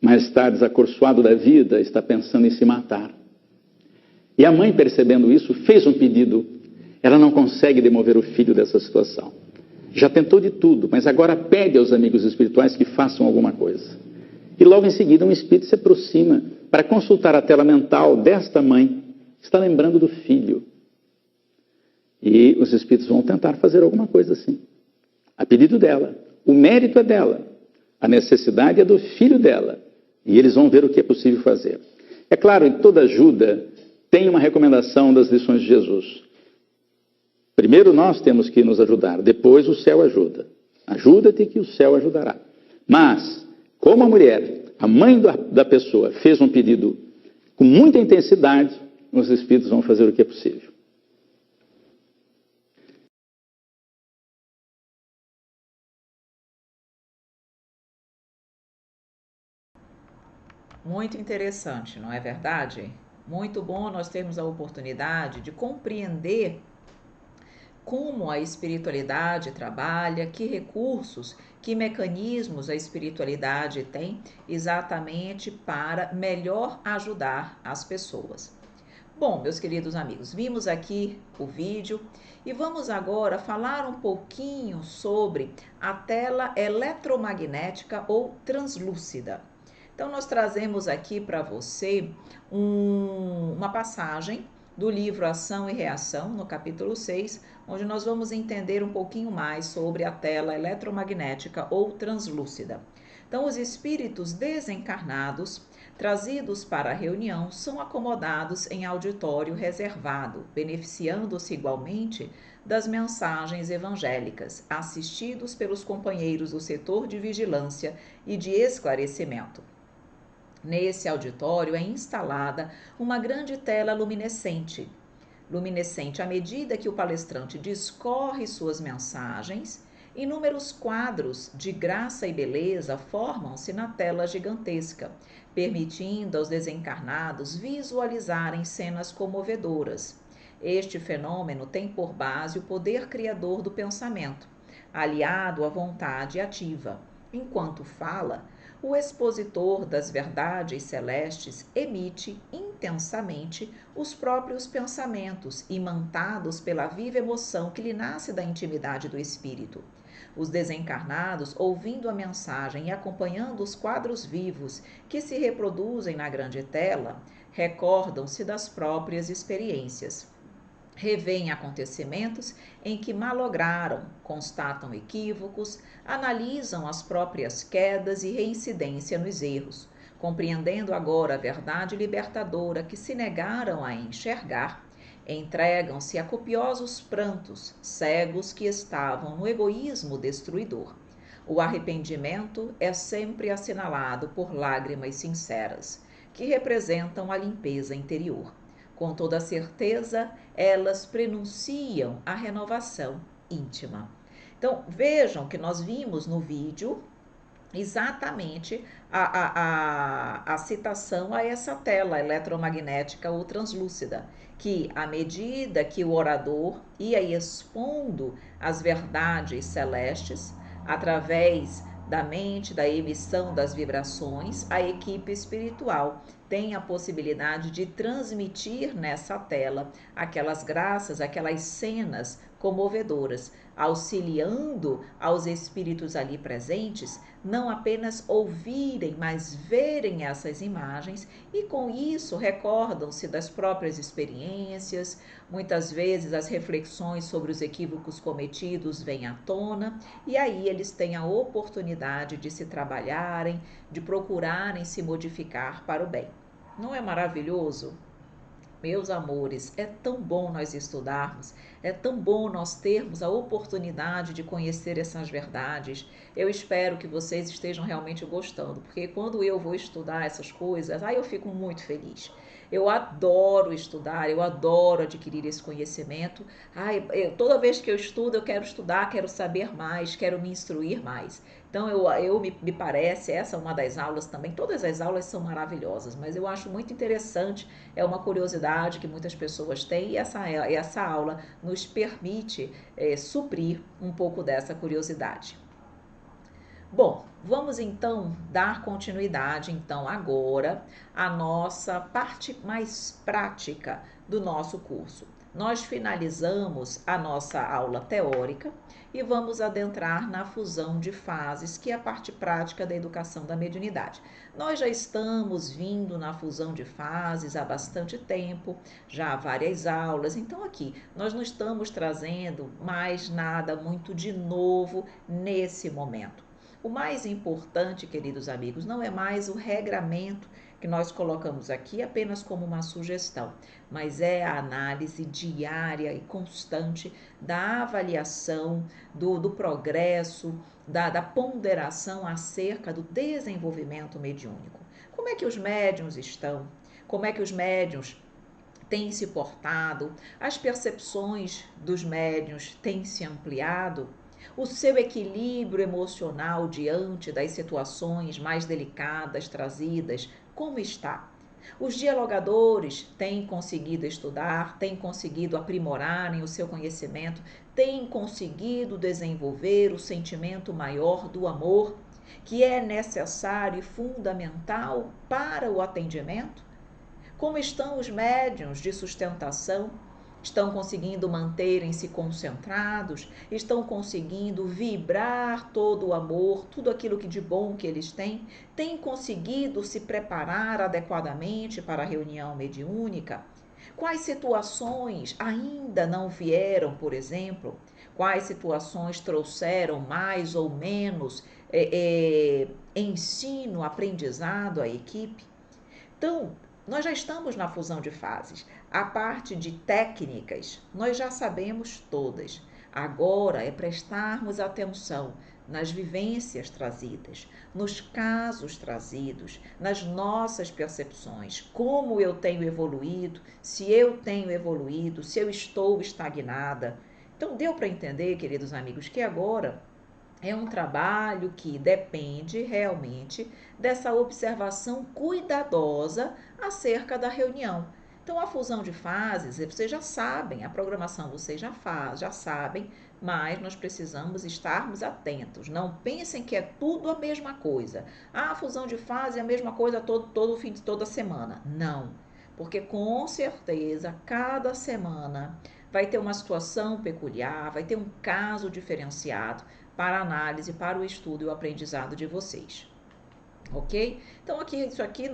mas está desacorçoado da vida, está pensando em se matar. E a mãe, percebendo isso, fez um pedido. Ela não consegue demover o filho dessa situação. Já tentou de tudo, mas agora pede aos amigos espirituais que façam alguma coisa. E logo em seguida um espírito se aproxima para consultar a tela mental desta mãe, que está lembrando do filho. E os espíritos vão tentar fazer alguma coisa assim, a pedido dela. O mérito é dela, a necessidade é do filho dela, e eles vão ver o que é possível fazer. É claro, em toda ajuda tem uma recomendação das lições de Jesus. Primeiro nós temos que nos ajudar, depois o céu ajuda. Ajuda-te que o céu ajudará. Mas, como a mulher, a mãe da pessoa, fez um pedido com muita intensidade, os espíritos vão fazer o que é possível. Muito interessante, não é verdade? Muito bom nós termos a oportunidade de compreender como a espiritualidade trabalha, que recursos, que mecanismos a espiritualidade tem exatamente para melhor ajudar as pessoas. Bom, meus queridos amigos, vimos aqui o vídeo e vamos agora falar um pouquinho sobre a tela eletromagnética ou translúcida. Então, nós trazemos aqui para você uma passagem do livro Ação e Reação, no capítulo 6, onde nós vamos entender um pouquinho mais sobre a tela eletromagnética ou translúcida. Então, os espíritos desencarnados trazidos para a reunião são acomodados em auditório reservado, beneficiando-se igualmente das mensagens evangélicas, assistidos pelos companheiros do setor de vigilância e de esclarecimento. Nesse auditório é instalada uma grande tela luminescente à medida que o palestrante discorre suas mensagens. Inúmeros quadros de graça e beleza formam-se na tela gigantesca, permitindo aos desencarnados visualizarem cenas comovedoras. Este fenômeno tem por base o poder criador do pensamento, aliado à vontade ativa. Enquanto fala, o expositor das verdades celestes emite intensamente os próprios pensamentos, imantados pela viva emoção que lhe nasce da intimidade do espírito. Os desencarnados, ouvindo a mensagem e acompanhando os quadros vivos que se reproduzem na grande tela, recordam-se das próprias experiências. Revêem acontecimentos em que malograram, constatam equívocos, analisam as próprias quedas e reincidência nos erros, compreendendo agora a verdade libertadora que se negaram a enxergar, entregam-se a copiosos prantos, cegos que estavam no egoísmo destruidor. O arrependimento é sempre assinalado por lágrimas sinceras, que representam a limpeza interior. Com toda certeza, elas prenunciam a renovação íntima. Então, vejam que nós vimos no vídeo exatamente a citação a essa tela eletromagnética ou translúcida, que à medida que o orador ia expondo as verdades celestes, através da mente, da emissão das vibrações, a equipe espiritual tem a possibilidade de transmitir nessa tela aquelas graças, aquelas cenas comovedoras, auxiliando aos espíritos ali presentes não apenas ouvirem, mas verem essas imagens e com isso recordam-se das próprias experiências. Muitas vezes as reflexões sobre os equívocos cometidos vêm à tona e aí eles têm a oportunidade de se trabalharem, de procurarem se modificar para o bem. Não é maravilhoso? Meus amores, é tão bom nós estudarmos, é tão bom nós termos a oportunidade de conhecer essas verdades. Eu espero que vocês estejam realmente gostando, porque quando eu vou estudar essas coisas, aí eu fico muito feliz. Eu adoro estudar, eu adoro adquirir esse conhecimento. Toda vez que eu estudo, eu quero estudar, quero saber mais, quero me instruir mais. Então, me parece, essa é uma das aulas também, todas as aulas são maravilhosas, mas eu acho muito interessante, é uma curiosidade que muitas pessoas têm e essa aula nos permite suprir um pouco dessa curiosidade. Bom, vamos então dar continuidade então agora à nossa parte mais prática do nosso curso. nós finalizamos a nossa aula teórica e vamos adentrar na fusão de fases, que é a parte prática da educação da mediunidade. Nós já estamos vindo na fusão de fases há bastante tempo, já há várias aulas, então aqui nós não estamos trazendo mais nada muito de novo nesse momento. O mais importante, queridos amigos, não é mais o regramento que nós colocamos aqui apenas como uma sugestão, mas é a análise diária e constante da avaliação, do progresso, da ponderação acerca do desenvolvimento mediúnico. Como é que os médiuns estão? Como é que os médiuns têm se portado? As percepções dos médiuns têm se ampliado? O seu equilíbrio emocional diante das situações mais delicadas trazidas, como está? Os dialogadores têm conseguido estudar, têm conseguido aprimorarem o seu conhecimento, têm conseguido desenvolver o sentimento maior do amor, que é necessário e fundamental para o atendimento? Como estão os médiuns de sustentação? Estão conseguindo manterem-se concentrados? Estão conseguindo vibrar todo o amor, tudo aquilo que de bom que eles têm? Têm conseguido se preparar adequadamente para a reunião mediúnica? Quais situações ainda não vieram, por exemplo? Quais situações trouxeram mais ou menos ensino, aprendizado à equipe? Então, nós já estamos na fusão de fases. A parte de técnicas, nós já sabemos todas. Agora é prestarmos atenção nas vivências trazidas, nos casos trazidos, nas nossas percepções, como eu tenho evoluído, se eu tenho evoluído, se eu estou estagnada. Então, deu para entender, queridos amigos, que agora é um trabalho que depende realmente dessa observação cuidadosa acerca da reunião. Então, a fusão de fases, vocês já sabem, a programação vocês já sabem, mas nós precisamos estarmos atentos. Não pensem que é tudo a mesma coisa. Ah, a fusão de fase é a mesma coisa todo fim de toda semana. Não, porque com certeza cada semana vai ter uma situação peculiar, vai ter um caso diferenciado para a análise, para o estudo e o aprendizado de vocês. Ok? Então, isso aqui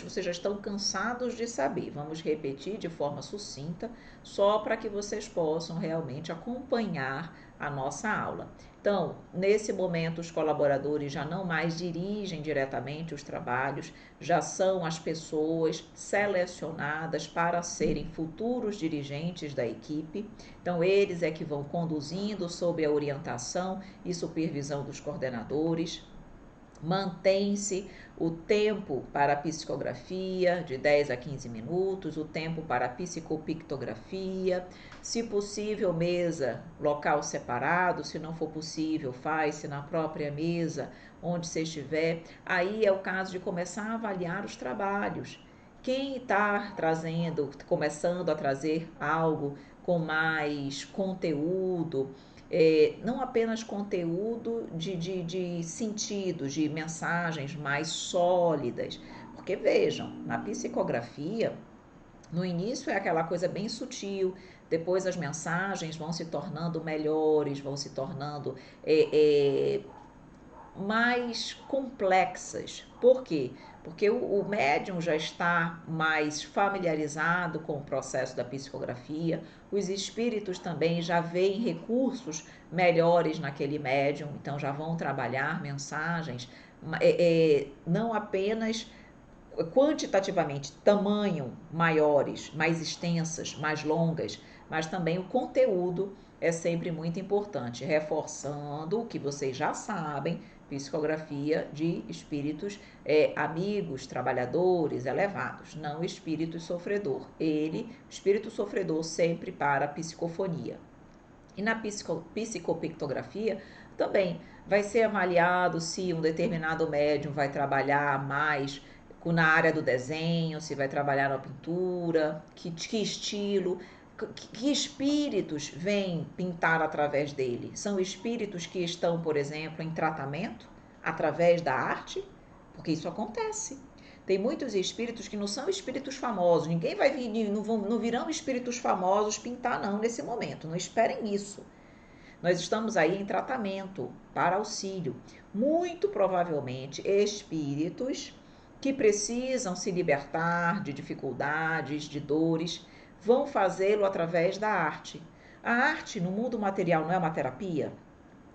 vocês já estão cansados de saber. Vamos repetir de forma sucinta, só para que vocês possam realmente acompanhar a nossa aula. Então, nesse momento, os colaboradores já não mais dirigem diretamente os trabalhos, já são as pessoas selecionadas para serem futuros dirigentes da equipe. Então, eles é que vão conduzindo sob a orientação e supervisão dos coordenadores. Mantém-se o tempo para a psicografia de 10 a 15 minutos, o tempo para a psicopictografia, se possível mesa, local separado, se não for possível, faz-se na própria mesa, onde você estiver. Aí é o caso de começar a avaliar os trabalhos. Quem está começando a trazer algo com mais conteúdo, não apenas conteúdo de sentidos, de mensagens mais sólidas, porque vejam, na psicografia, no início é aquela coisa bem sutil, depois as mensagens vão se tornando melhores, vão se tornando mais complexas. Por quê? Porque o médium já está mais familiarizado com o processo da psicografia, os espíritos também já veem recursos melhores naquele médium, então já vão trabalhar mensagens, não apenas quantitativamente, tamanho maiores, mais extensas, mais longas, mas também o conteúdo é sempre muito importante, reforçando o que vocês já sabem, psicografia de espíritos amigos, trabalhadores, elevados, não espírito sofredor. Espírito sofredor sempre para a psicofonia. E na psicopictografia também vai ser avaliado se um determinado médium vai trabalhar mais na área do desenho, se vai trabalhar na pintura, que estilo, que espíritos vêm pintar através dele. São espíritos que estão, por exemplo, em tratamento através da arte, porque isso acontece. Tem muitos espíritos que não são espíritos famosos. Ninguém vai vir, não virão espíritos famosos pintar, não, nesse momento. Não esperem isso. Nós estamos aí em tratamento para auxílio. Muito provavelmente, espíritos que precisam se libertar de dificuldades, de dores, vão fazê-lo através da arte. A arte no mundo material não é uma terapia?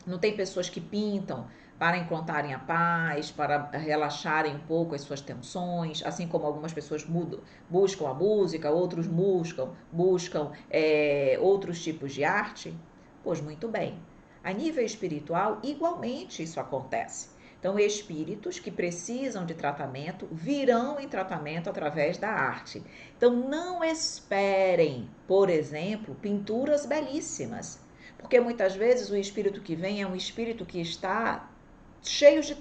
Não tem pessoas que pintam para encontrarem a paz, para relaxarem um pouco as suas tensões, assim como algumas pessoas buscam a música, outros buscam outros tipos de arte? Pois muito bem. A nível espiritual, igualmente isso acontece. Então, espíritos que precisam de tratamento virão em tratamento através da arte. Então, não esperem, por exemplo, pinturas belíssimas. Porque muitas vezes o espírito que vem é um espírito que está cheio de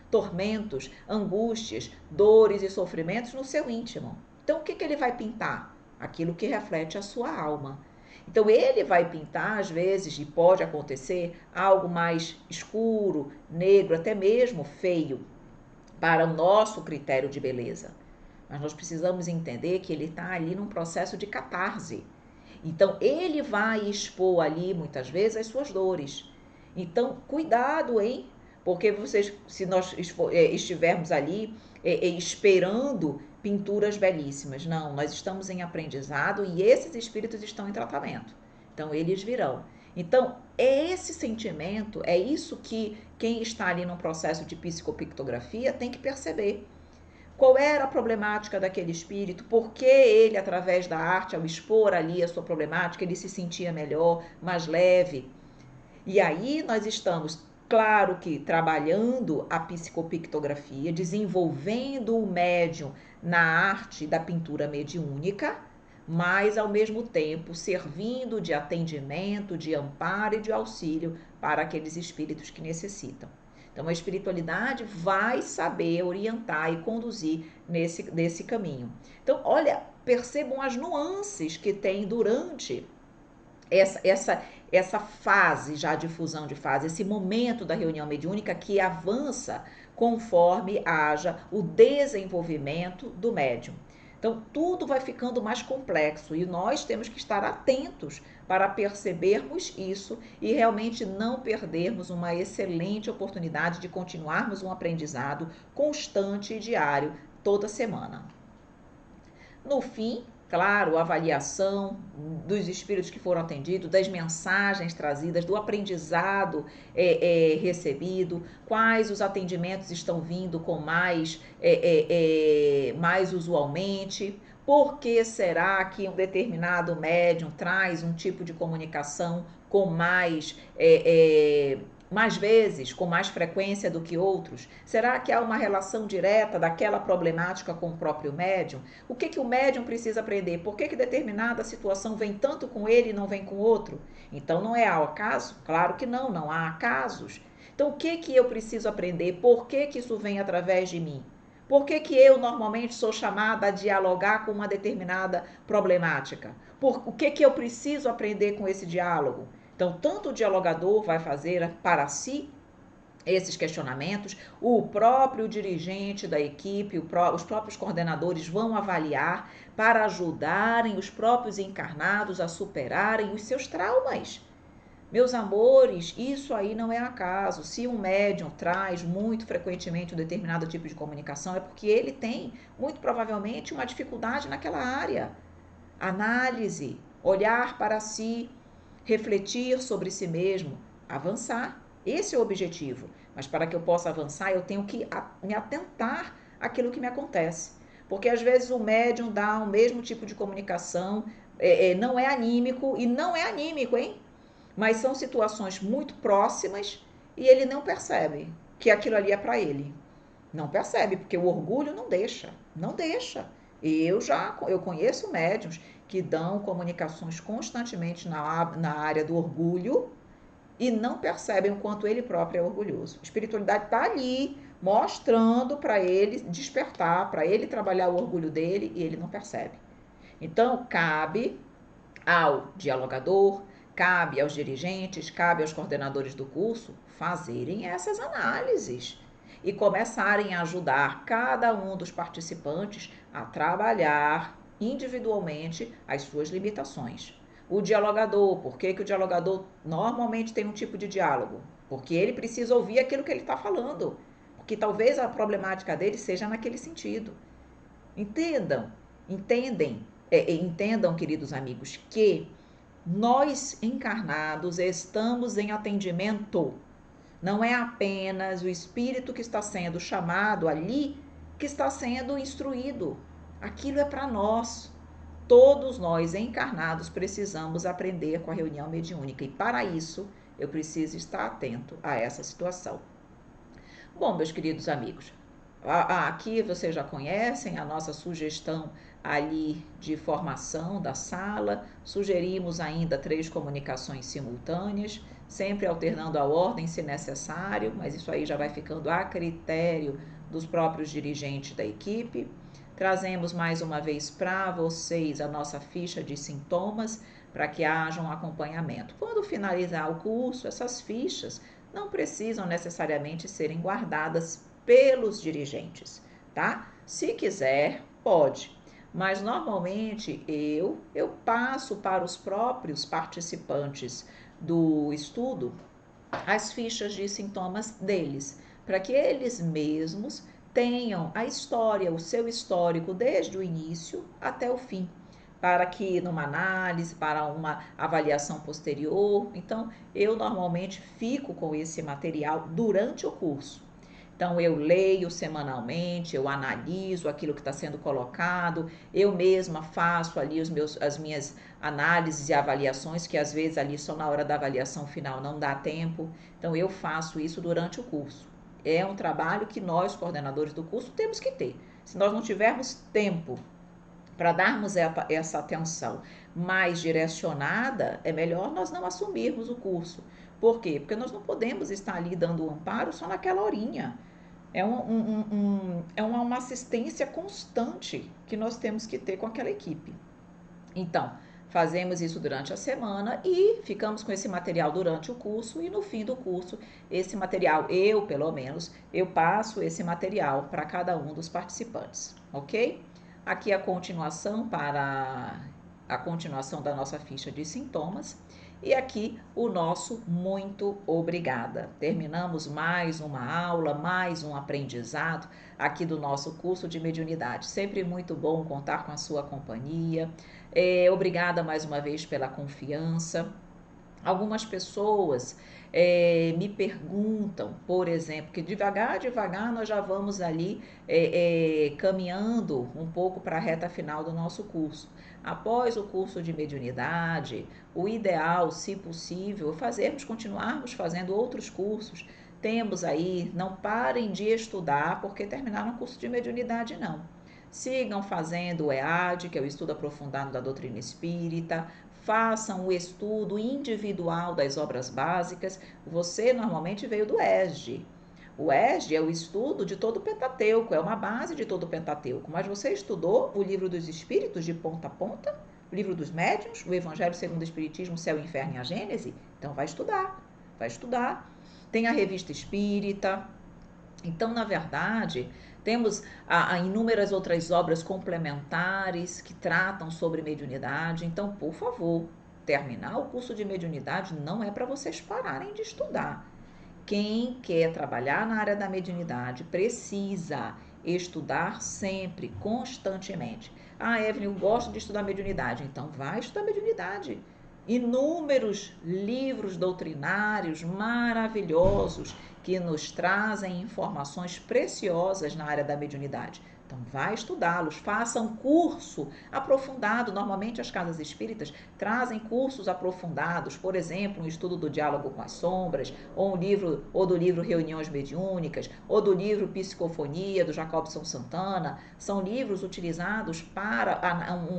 tormentos, angústias, dores e sofrimentos no seu íntimo. Então, o que ele vai pintar? Aquilo que reflete a sua alma. Então, ele vai pintar, às vezes, e pode acontecer, algo mais escuro, negro, até mesmo feio, para o nosso critério de beleza. Mas nós precisamos entender que ele está ali num processo de catarse. Então, ele vai expor ali, muitas vezes, as suas dores. Então, cuidado, hein? Porque se nós estivermos ali esperando pinturas belíssimas, não, nós estamos em aprendizado e esses espíritos estão em tratamento. Então, eles virão. Então, é esse sentimento, é isso que quem está ali num processo de psicopictografia tem que perceber. Qual era a problemática daquele espírito? Por que ele, através da arte, ao expor ali a sua problemática, ele se sentia melhor, mais leve? E aí nós estamos, claro que trabalhando a psicopictografia, desenvolvendo o médium na arte da pintura mediúnica, mas ao mesmo tempo servindo de atendimento, de amparo e de auxílio para aqueles espíritos que necessitam. Então, a espiritualidade vai saber orientar e conduzir nesse caminho. Então, olha, percebam as nuances que tem durante essa fase já de fusão de fase, esse momento da reunião mediúnica que avança conforme haja o desenvolvimento do médium. Então, tudo vai ficando mais complexo e nós temos que estar atentos para percebermos isso e realmente não perdermos uma excelente oportunidade de continuarmos um aprendizado constante e diário, toda semana. No fim, claro, a avaliação dos espíritos que foram atendidos, das mensagens trazidas, do aprendizado recebido, quais os atendimentos estão vindo com mais usualmente, por que será que um determinado médium traz um tipo de comunicação com mais vezes, com mais frequência do que outros? Será que há uma relação direta daquela problemática com o próprio médium? O que o médium precisa aprender? Por que determinada situação vem tanto com ele e não vem com o outro? Então, não é ao acaso? Claro que não, não há acasos. Então, o que eu preciso aprender? Por que isso vem através de mim? Por que eu normalmente sou chamada a dialogar com uma determinada problemática? O que eu preciso aprender com esse diálogo? Então, tanto o dialogador vai fazer para si esses questionamentos, o próprio dirigente da equipe, os próprios coordenadores vão avaliar para ajudarem os próprios encarnados a superarem os seus traumas. Meus amores, isso aí não é acaso. Se um médium traz muito frequentemente um determinado tipo de comunicação, é porque ele tem, muito provavelmente, uma dificuldade naquela área. Análise, olhar para si, refletir sobre si mesmo, avançar. Esse é o objetivo. Mas para que eu possa avançar, eu tenho que me atentar àquilo que me acontece. Porque às vezes o médium dá o mesmo tipo de comunicação, não é anímico, e não é anímico, hein? Mas são situações muito próximas e ele não percebe que aquilo ali é para ele. Não percebe, porque o orgulho não deixa. Eu conheço médiuns que dão comunicações constantemente na área do orgulho e não percebem o quanto ele próprio é orgulhoso. A espiritualidade está ali mostrando para ele despertar, para ele trabalhar o orgulho dele e ele não percebe. Então, cabe ao dialogador, cabe aos dirigentes, cabe aos coordenadores do curso fazerem essas análises e começarem a ajudar cada um dos participantes a trabalhar individualmente as suas limitações. O dialogador, por que o dialogador normalmente tem um tipo de diálogo? Porque ele precisa ouvir aquilo que ele está falando, porque talvez a problemática dele seja naquele sentido. Entendam, queridos amigos, que nós encarnados estamos em atendimento. Não é apenas o espírito que está sendo chamado ali que está sendo instruído. Aquilo é para nós. Todos nós encarnados precisamos aprender com a reunião mediúnica e para isso eu preciso estar atento a essa situação. Bom, meus queridos amigos, aqui vocês já conhecem a nossa sugestão ali de formação da sala. Sugerimos ainda 3 comunicações simultâneas, sempre alternando a ordem se necessário, mas isso aí já vai ficando a critério dos próprios dirigentes da equipe. Trazemos mais uma vez para vocês a nossa ficha de sintomas para que haja um acompanhamento. Quando finalizar o curso, essas fichas não precisam necessariamente serem guardadas pelos dirigentes, tá? Se quiser, pode, mas normalmente eu passo para os próprios participantes do estudo as fichas de sintomas deles, para que eles mesmos tenham a história, o seu histórico desde o início até o fim, para que numa análise, para uma avaliação posterior. Então, eu normalmente fico com esse material durante o curso. Então, eu leio semanalmente, eu analiso aquilo que está sendo colocado, eu mesma faço ali as minhas análises e avaliações, que às vezes ali só na hora da avaliação final não dá tempo. Então, eu faço isso durante o curso. É um trabalho que nós, coordenadores do curso, temos que ter. Se nós não tivermos tempo para darmos essa atenção mais direcionada, é melhor nós não assumirmos o curso. Por quê? Porque nós não podemos estar ali dando amparo só naquela horinha. É uma assistência constante que nós temos que ter com aquela equipe. Então, fazemos isso durante a semana e ficamos com esse material durante o curso e no fim do curso, esse material, pelo menos, eu passo esse material para cada um dos participantes, ok? Aqui a continuação da nossa ficha de sintomas e aqui o nosso muito obrigada. Terminamos mais uma aula, mais um aprendizado aqui do nosso curso de mediunidade. Sempre muito bom contar com a sua companhia. Obrigada mais uma vez pela confiança. Algumas pessoas me perguntam, por exemplo, que devagar nós já vamos ali caminhando um pouco para a reta final do nosso curso. Após o curso de mediunidade, o ideal, se possível, continuarmos fazendo outros cursos. Temos aí, não parem de estudar porque terminaram o curso de mediunidade, não. Sigam fazendo o EAD, que é o estudo aprofundado da doutrina espírita, façam o estudo individual das obras básicas. Você normalmente veio do ESG. O ESG é o estudo de todo o Pentateuco, é uma base de todo o Pentateuco. Mas você estudou o Livro dos Espíritos de ponta a ponta? O Livro dos Médiuns, o Evangelho segundo o Espiritismo, Céu, Inferno e a Gênese? Então vai estudar. Tem a Revista Espírita. Então, na verdade, temos inúmeras outras obras complementares que tratam sobre mediunidade. Então, por favor, terminar o curso de mediunidade não é para vocês pararem de estudar. Quem quer trabalhar na área da mediunidade precisa estudar sempre, constantemente. Evelyn, eu gosto de estudar mediunidade. Então, vai estudar mediunidade. Inúmeros livros doutrinários maravilhosos que nos trazem informações preciosas na área da mediunidade. Então, vai estudá-los, faça um curso aprofundado. Normalmente, as casas espíritas trazem cursos aprofundados, por exemplo, um estudo do Diálogo com as Sombras, ou do livro Reuniões Mediúnicas, ou do livro Psicofonia, do Jacobson Santana. São livros utilizados para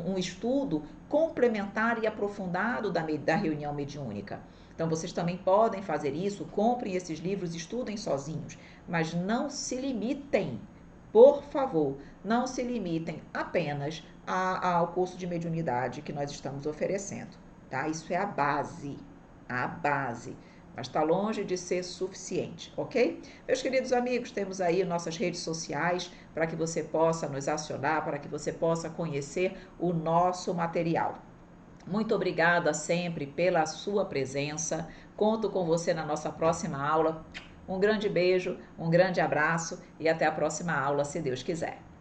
um estudo complementar e aprofundado da reunião mediúnica. Então, vocês também podem fazer isso, comprem esses livros, estudem sozinhos, mas não se limitem, por favor, não se limitem apenas ao curso de mediunidade que nós estamos oferecendo, tá? Isso é a base, mas está longe de ser suficiente, ok? Meus queridos amigos, temos aí nossas redes sociais para que você possa nos acionar, para que você possa conhecer o nosso material. Muito obrigada sempre pela sua presença. Conto com você na nossa próxima aula. Um grande beijo, um grande abraço e até a próxima aula, se Deus quiser.